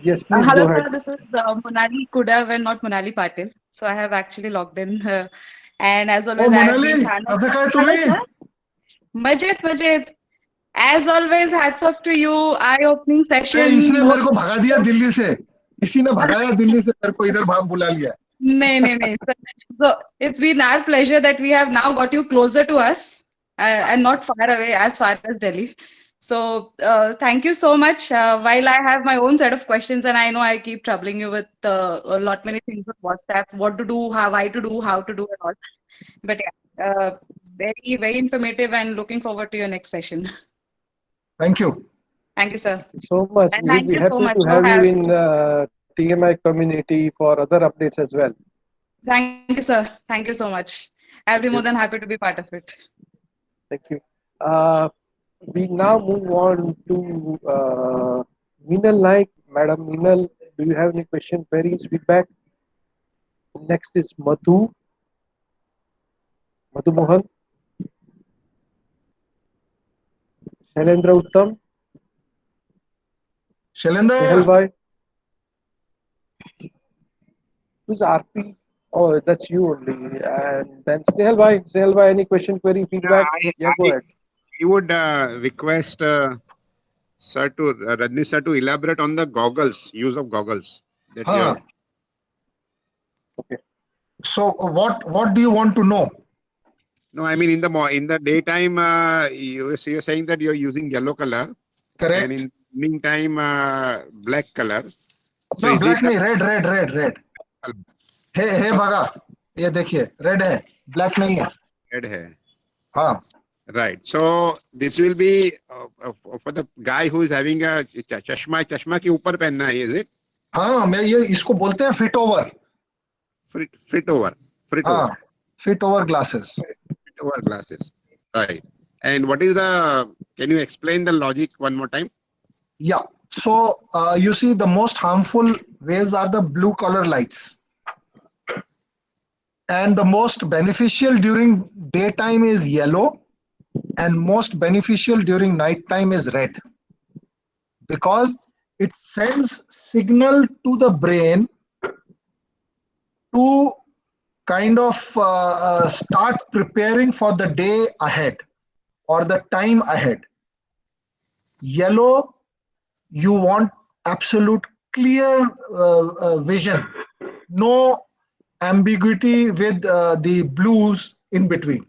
Yes, please Hello, go ahead. sir. This is Monali Kudav and not Monali Patil. So I have actually logged in. And as always, Monali, कैसे है तुम्हें? Majid. As always, hats off to you. Eye-opening session. इसने मेरे को भगा दिया दिल्ली से. इसी ने भगाया दिल्ली से मेरे को इधर भाग बुला लिया. No. So it's been our pleasure that we have now got you closer to us and not far away, as far as Delhi. So thank you so much. While I have my own set of questions, and I know I keep troubling you with a lot many things on WhatsApp, what to do, how to do, and all. But yeah, very, very informative, and looking forward to your next session. Thank you. Thank you, sir. So much. And We'll thank be you happy so much to for have you having in TMI community for other updates as well. Thank you, sir. Thank you so much. I'll be more than happy to be part of it. Thank you. We now move on to Minal Naik. Madam Minal, do you have any question, queries, feedback? Next is Madhu Mohan. Shailendra Uttam. Shailendra. Bhai. Who's RP? Oh, that's you only. And then Snehal Bhai, any question, query, feedback? Go ahead. We would request sir to Rajnish sir to elaborate on the goggles, use of goggles. Okay. So what do you want to know? No, I mean in the daytime you're saying that you're using yellow color. Correct. And in meantime black color. So no, black नहीं, red. हे भगा ये देखिए red है black नहीं है red है हाँ right so this will be for the guy who is having a चश्मा के ऊपर पहनना है is it हाँ मैं ये इसको बोलते हैं fit over glasses right and what is can you explain the logic one more time? Yeah, so you see the most harmful waves are the blue color lights. And the most beneficial during daytime is yellow, and most beneficial during nighttime is red, because it sends signal to the brain to kind of start preparing for the day ahead or the time ahead. Yellow, you want absolute clear vision, no ambiguity with the blues in between.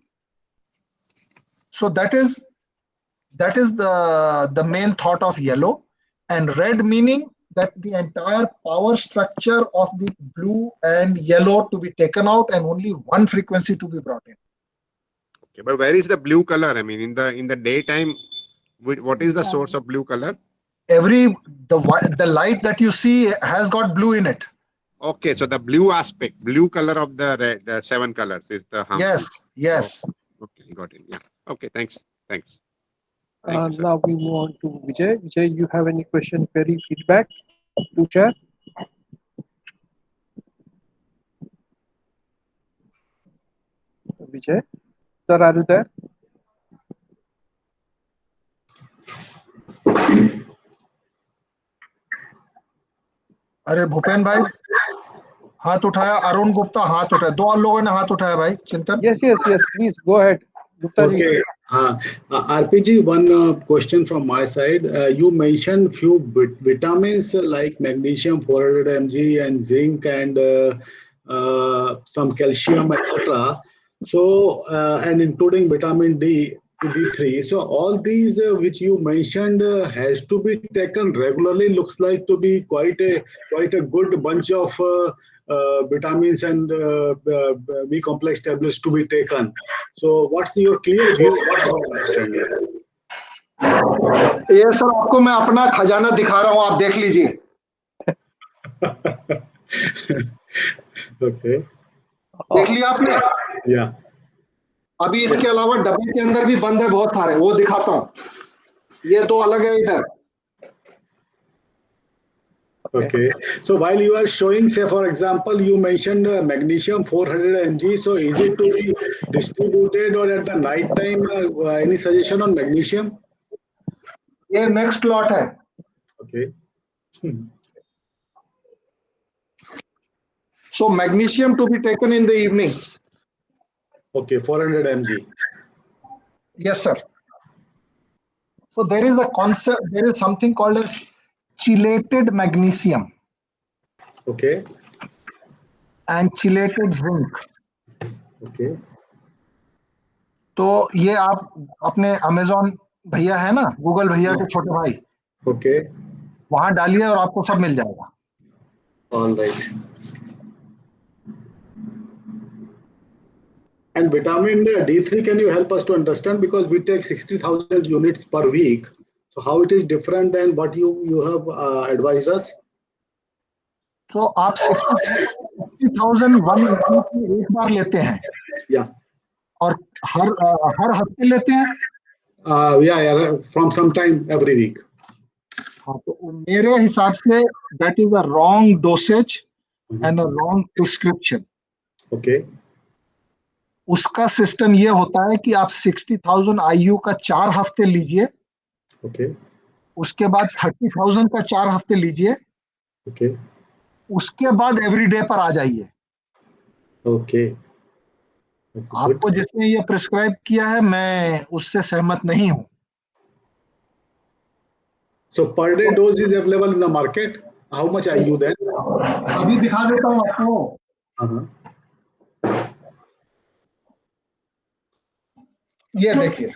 So that is the main thought of yellow, and red meaning that the entire power structure of the blue and yellow to be taken out and only one frequency to be brought in. Okay, but where is the blue color? I mean, in the daytime, what is the source of blue color? The light that you see has got blue in it. Okay, so the blue aspect, blue color of the 7 colors is the harmful. Yes. Okay, got it. Yeah. Okay, thanks. Now we move on to Vijay. Vijay, you have any question, query, feedback to share? Vijay, sir, are you there? अरे भूपेन भाई हाथ उठाया, अरुण गुप्ता हाथ उठाया, 2 और लोगों ने हाथ उठाया भाई. चिंतन. Yes, please go ahead. Gupta ji. RPG, one question from my side. You mentioned few vitamins like magnesium 400 mg and zinc and some calcium, etc. So, and including vitamin D to D3. So, all these which you mentioned has to be taken regularly. Looks like to be quite a good bunch of vitamins and B complex tablets to be taken. So, what's your clear view? What's your understanding? ये sir आपको मैं अपना खजाना दिखा रहा हूँ, आप देख लीजिए. Okay. देख लिया आपने? Yeah. अभी इसके अलावा डब्बे के अंदर भी बंद है बहुत सारे, वो दिखाता हूँ. ये तो अलग है इधर. Okay. So while you are showing, say for example, you mentioned magnesium 400 mg. So is it to be distributed or at the night time? Any suggestion on magnesium? ये नेक्स्ट लॉट है. Okay. So magnesium to be taken in the evening. Okay, 400 mg. Yes, sir. So there is a concept. There is something called as chelated magnesium. Okay. And chelated zinc. Okay. तो ये आप अपने Amazon भैया है ना, Google भैया के छोटे भाई. Okay. वहां डालिए और आपको सब मिल जाएगा. All right. And vitamin D3, can you help us to understand, because we take 60,000 units per week. So how it is different than what you have advised us? तो आप 60,000 एक बार लेते हैं. Yeah. और हर हफ्ते लेते हैं. Yeah, from some time every week. हाँ, तो मेरे हिसाब से that is a wrong dosage and a wrong prescription. Okay. उसका सिस्टम ये होता है कि आप 60,000 IU का 4 हफ्ते लीजिए. Okay. उसके बाद 30,000 का 4 हफ्ते लीजिए. Okay. उसके बाद एवरीडे पर आ जाइए. Okay. आपको जिसने ये प्रिस्क्राइब किया है, मैं उससे सहमत नहीं हूँ. So per day dose is available in the market. How much are you there? अभी दिखा देता हूँ आपको. ये देखिए.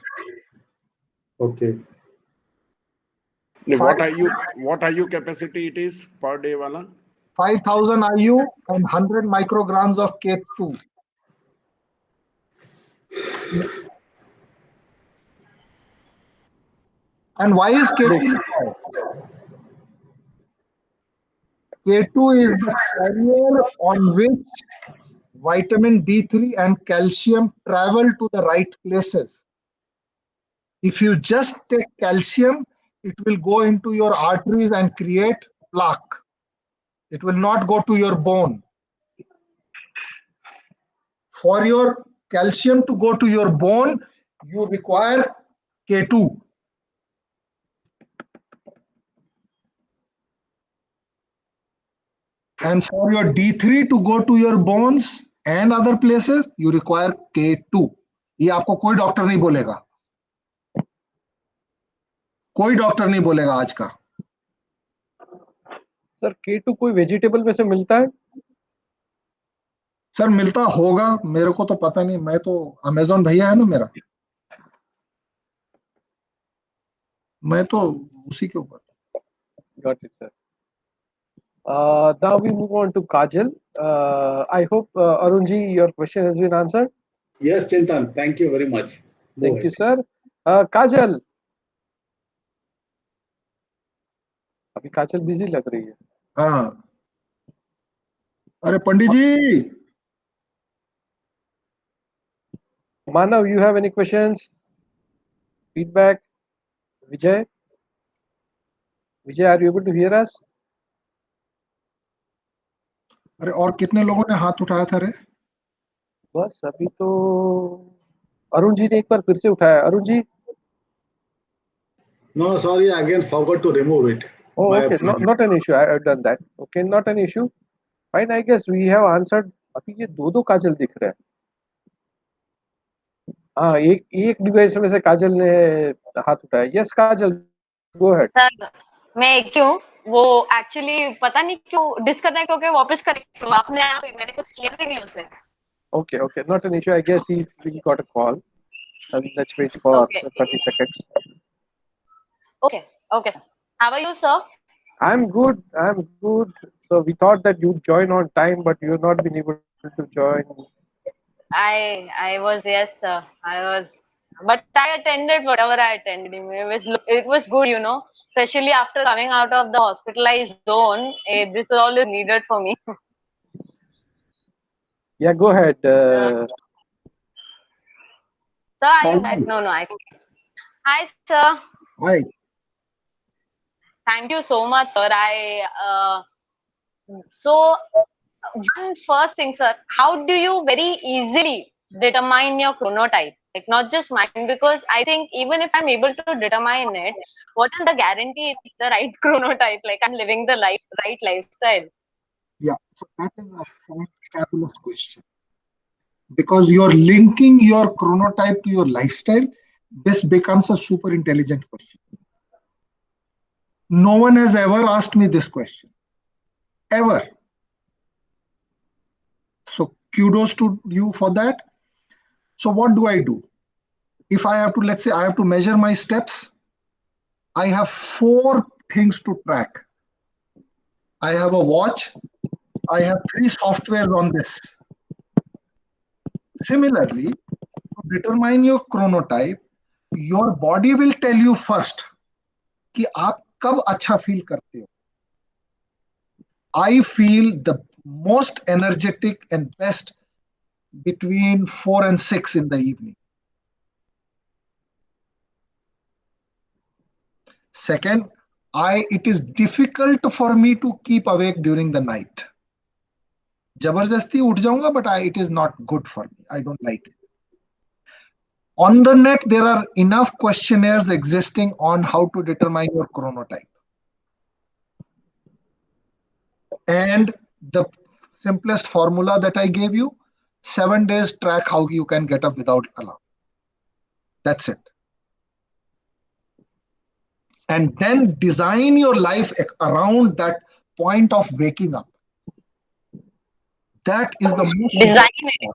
Okay. What IU capacity it is per day wala? 5,000 IU and 100 micrograms of K2. And why is K2? K2 is the carrier on which vitamin D3 and calcium travel to the right places. If you just take calcium, it will go into your arteries and create plaque. It will not go to your bone. For your calcium to go to your bone, you require K2. And for your D3 to go to your bones and other places, you require K2. ये आपको कोई doctor नहीं बोलेगा. कोई doctor नहीं बोलेगा आज का. सर K2 कोई वेजिटेबल में से मिलता है? सर मिलता होगा, मेरे को तो पता नहीं. मैं तो Amazon भैया है ना मेरा, मैं तो उसी के ऊपर. Got it, sir. Now we move on to Kajal. I hope Arunji, your question has been answered. Yes, Chintan. Thank you very much. Thank you, sir. Kajal. अभी काजल बिजी लग रही है. हाँ. अरे पंडित जी. Manav, you have any questions? Feedback? Vijay? Vijay, are you able to hear us? अरे और कितने लोगों ने हाथ उठाया था रे? बस अभी तो अरुण जी ने एक बार फिर से उठाया. Arun ji? No, sorry, I again forgot to remove it. Oh, okay, not an issue. I have done that. Okay, not an issue. Fine, I guess we have answered. अभी ये दो काजल दिख रहे हैं. हाँ, एक डिवाइस में से काजल ने हाथ उठाया. यस काजल, गो अहेड. सर मैं क्यों वो एक्चुअली पता नहीं क्यों डिस्कनेक्ट होके वापस कनेक्ट हुआ अपने आप ही, मैंने कुछ किया भी नहीं उसे. Okay, not an issue. I guess he got a call. Let's wait for Okay. 30 seconds. Okay sir. How are you sir? I'm good. So we thought that you'd join on time, but you've not been able to join. I was, yes sir, I was, but I attended whatever I attended. It was good, you know, especially after coming out of the hospitalized zone. This all is needed for me. Yeah, go ahead. Sir, are you back? No, I can. Hi, sir. Hi. Thank you so much, sir. So one first thing, sir, how do you very easily determine your chronotype? Like not just mine, because I think even if I'm able to determine it, what is the guarantee it's the right chronotype? Like I'm living the right lifestyle. Yeah, so that is a fabulous question. Because you're linking your chronotype to your lifestyle, this becomes a super intelligent question. No one has ever asked me this question. Ever. So kudos to you for that. So what do I do? If I have to, let's say I have to measure my steps, I have 4 things to track. I have a watch. I have 3 softwares on this. Similarly, to determine your chronotype, your body will tell you first कि आप कब अच्छा feel करते हो. I feel the most energetic and best between 4 and 6 in the evening. Second, it is difficult for me to keep awake during the night. जबरदस्ती उठ जाऊंगा, but it is not good for me. I don't like it. On the net, there are enough questionnaires existing on how to determine your chronotype. And the simplest formula that I gave you, 7 days track how you can get up without alarm. That's it. And then design your life around that point of waking up. That is the most Design it.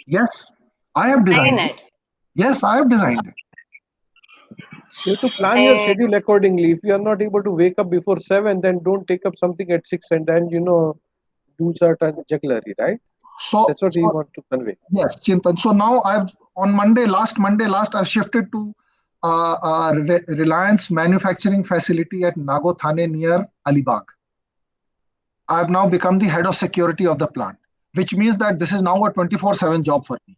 Yes, I have designed it. Yes, I have designed it. You have to plan your schedule accordingly. If you are not able to wake up before 7, then don't take up something at 6 and then, do certain jugglery, right? So that's what we want to convey. Yes, Chintan. So now on last Monday, I've shifted to Reliance manufacturing facility at Nago Thane near Alibag. I've now become the head of security of the plant, which means that this is now a 24/7 job for me.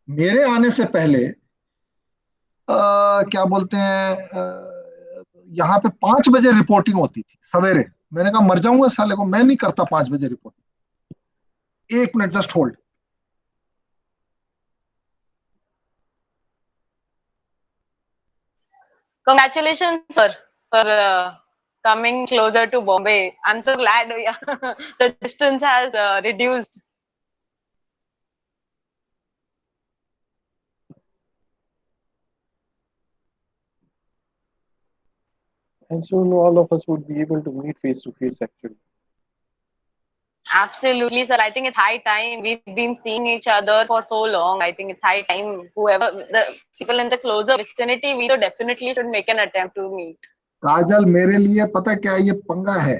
मेरे आने से पहले क्या बोलते हैं, यहाँ पे 5 बजे रिपोर्टिंग होती थी सवेरे. मैंने कहा मर जाऊंगा साले को, मैं नहीं करता 5 बजे reporting. 1 minute, just hold. Congratulations, sir, for coming closer to Bombay. I'm so glad the distance has reduced. And soon all of us would be able to meet face to face actually. Absolutely, sir. I think it's high time. We've been seeing each other for so long. I think it's high time. The people in the closer vicinity, we definitely should make an attempt to meet. काजल, मेरे लिए पता क्या ये पंगा है.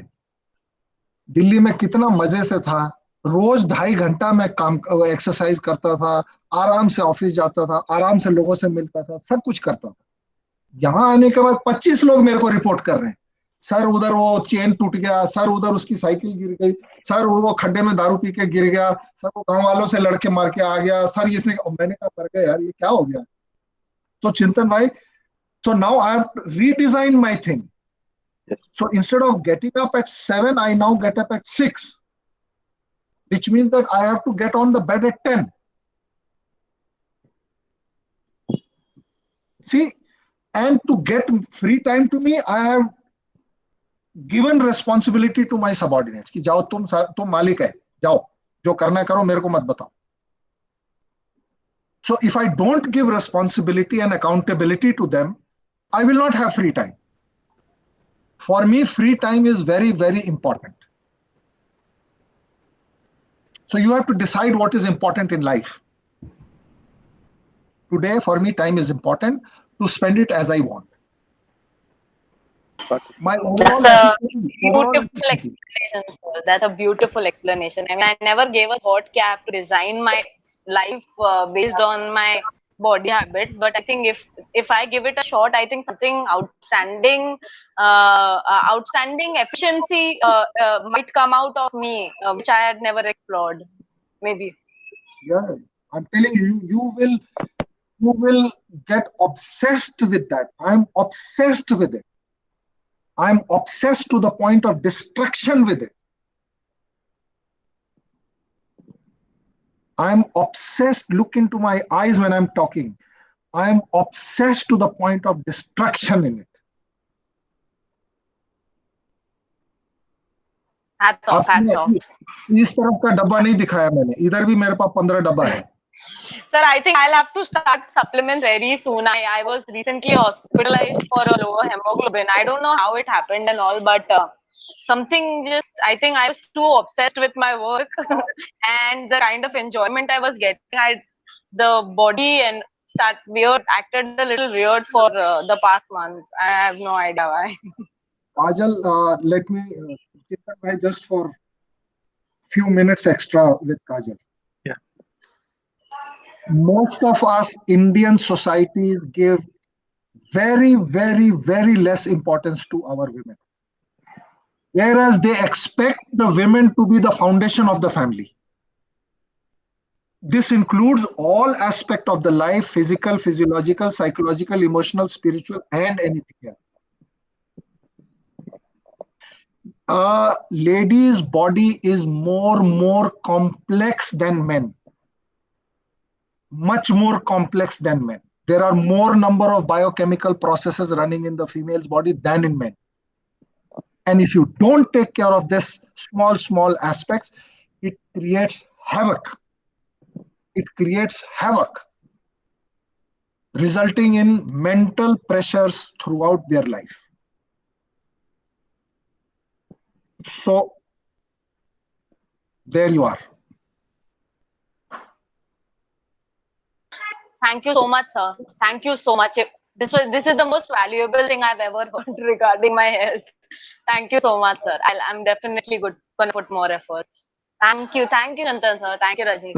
दिल्ली में कितना मजे से था. रोज 2.5 घंटा मैं काम एक्सरसाइज करता था, आराम से ऑफिस जाता था, आराम से लोगों से मिलता था, सब कुछ करता था. यहाँ आने के बाद 25 लोग मेरे को रिपोर्ट कर रहे हैं. सर उधर वो चेन टूट गया, सर उधर उसकी साइकिल गिर गई, सर वो खड्डे में दारू पी के गिर गया, सर वो गांव वालों से लड़के मार के आ गया, सर इसने. मैंने कहा कर गया यार, ये क्या हो गया. तो चिंतन भाई, so now I have redesigned my thing. Yes. So instead of getting up at 7, I now get up at 6, which means that I have to get on the bed at 10. See, and to get free time to me, I have given responsibility to my subordinates कि जाओ तुम मालिक है, जाओ जो करना करो, मेरे को मत बताओ. So if I don't give responsibility and accountability to them, I will not have free time. For me, free time is very, very important. So you have to decide what is important in life. Today, for me, time is important to spend it as I want. My overall That's a overall beautiful explanation, sir. That's a beautiful explanation. I mean, I never gave a thought I have to design my life based on my body habits, but I think if I give it a shot, I think something outstanding efficiency might come out of me, which I had never explored. Maybe. Yeah, I'm telling you, you will get obsessed with that. I'm obsessed with it. I'm obsessed to the point of destruction with it. I'm obsessed. Look into my eyes when I'm talking. I'm obsessed to the point of destruction in it. Hats off, hats off. इस तरफ का डब्बा नहीं दिखाया मैंने, इधर भी मेरे पास 15 डब्बा है. Sir, I think I'll have to start supplements very soon. I was recently hospitalized for a lower hemoglobin. I don't know how it happened and all, but something just, I think I was too obsessed with my work and the kind of enjoyment I was getting. The body and acted a little weird for the past month. I have no idea why. Kajal, let me just for few minutes extra with Kajal. Yeah. Most of us Indian societies give very, very, very less importance to our women. Whereas they expect the women to be the foundation of the family. This includes all aspects of the life, physical, physiological, psychological, emotional, spiritual, and anything else. A lady's body is more complex than men. Much more complex than men. There are more number of biochemical processes running in the female's body than in men. And if you don't take care of this small aspects, it creates havoc. It creates havoc, resulting in mental pressures throughout their life. So, there you are. Thank you so much, sir. Thank you so much. This is the most valuable thing I've ever heard regarding my health. Thank you so much, sir. I'm definitely going to put more efforts. Thank you, Chantan sir. Thank you, Rajni.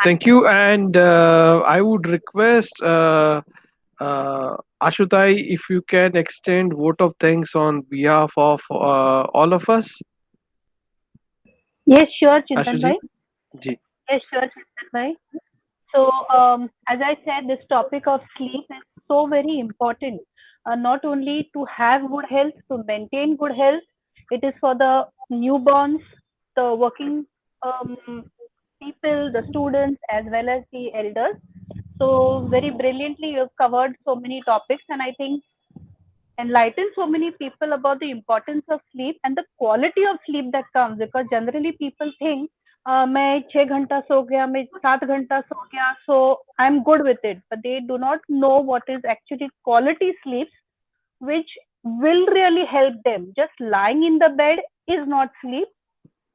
Thank you. And I would request Ashutai, if you can extend vote of thanks on behalf of all of us. Yes, sure, Chintan Ashuji? bhai. Ji. Yes, sure, Chintan bhai. So, as I said, this topic of sleep is so very important. Not only to have good health, to maintain good health, it is for the newborns, the working people, the students, as well as the elders. So, very brilliantly, you have covered so many topics, and I think enlightened so many people about the importance of sleep and the quality of sleep that comes, because generally people think मैं 6 घंटा सो गया, मैं 7 घंटा सो गया, so I'm good with it, but they do not know what is actually quality sleep, which will really help them. Just lying in the bed is not sleep.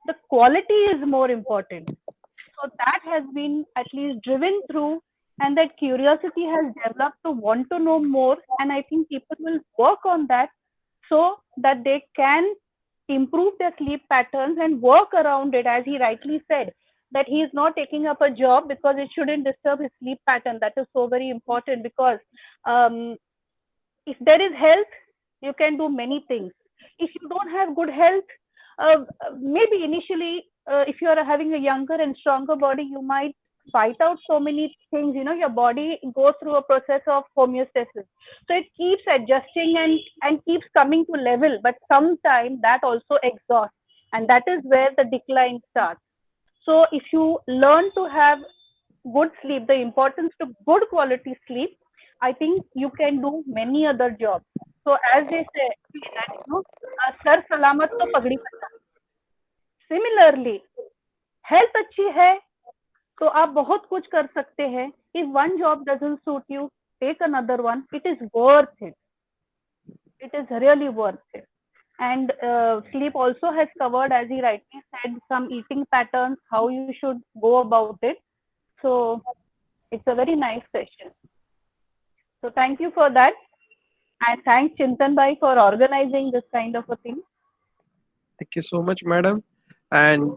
The quality is more important. So that has been at least driven through, and that curiosity has developed to want to know more, and I think people will work on that so that they can improve their sleep patterns and work around it. As he rightly said, that he is not taking up a job because it shouldn't disturb his sleep pattern. That is so very important, because if there is health, you can do many things. If you don't have good health, maybe initially if you are having a younger and stronger body, you might fight out so many things. Your body goes through a process of homeostasis, so it keeps adjusting and keeps coming to level, but sometimes that also exhausts, and that is where the decline starts. So if you learn to have good sleep, the importance to good quality sleep, I think you can do many other jobs. So as they say that, sar salamat to pagdi pata. Similarly, health अच्छी है तो आप बहुत कुछ कर सकते हैं, If one job doesn't suit you, take another one. It is worth it. It is really worth it. And sleep also has covered, as he rightly said, some eating patterns, how you should go about it. So it's a very nice session. So thank you for that. And thanks Chintan Bhai for organizing this kind of a thing. Thank you so much, madam. And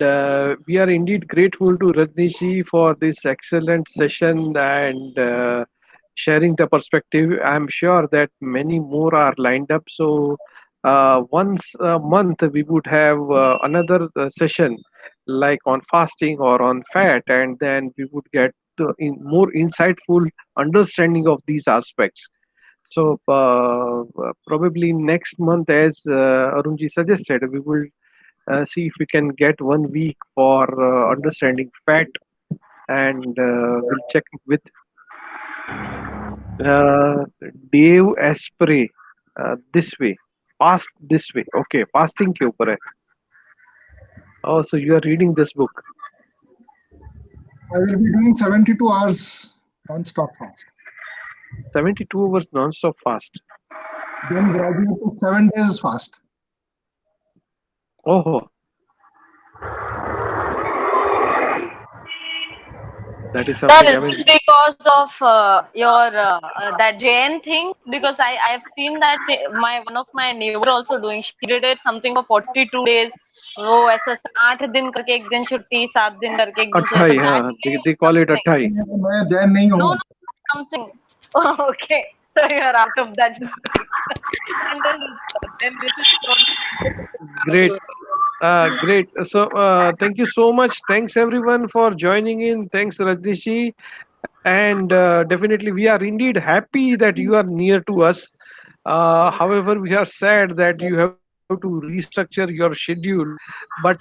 we are indeed grateful to Rajnishi for this excellent session and sharing the perspective. I'm sure that many more are lined up. So once a month, we would have another session like on fasting or on fat, and then we would get more insightful understanding of these aspects. So probably next month, as Arunji suggested, we will see if we can get 1 week for understanding fat, and we'll check with Dave Asprey this way. Fast this way. Okay, fasting के ऊपर है. Oh, so you are reading this book. I will be doing 72 hours non-stop fast. 72 hours non-stop fast. Then graduate to 7 days fast. Oh, that is Sir, something. I is mean, this because of your that Jain thing? Because I've seen that one of my neighbor also doing. She did it something for 42 days. वो ऐसा 8 दिन करके एक दिन छुट्टी, 7 दिन करके एक दिन छुट्टी. अट्ठाई, हाँ, they call it अट्ठाई. मैं जैन नहीं हूँ. No, something. Oh, okay, so you are out of that. And then this is Great. Great. So thank you so much. Thanks everyone for joining in. Thanks Rajnishi. And definitely we are indeed happy that you are near to us. However, we are sad that you have to restructure your schedule. But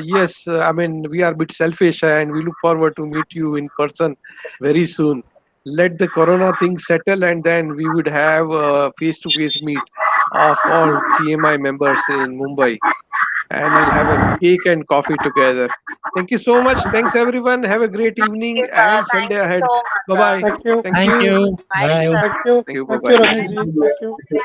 yes, I mean, we are a bit selfish and we look forward to meet you in person very soon. Let the corona thing settle, and then we would have a face-to-face meet of all PMI members in Mumbai, and we'll have a cake and coffee together. Thank you so much. Thanks everyone. Have a great evening and Sunday ahead. Bye bye. Thank you. Thank you. Bye. Thank you. Thank you. Thank Bye you, bye. Rajnishi. Thank you.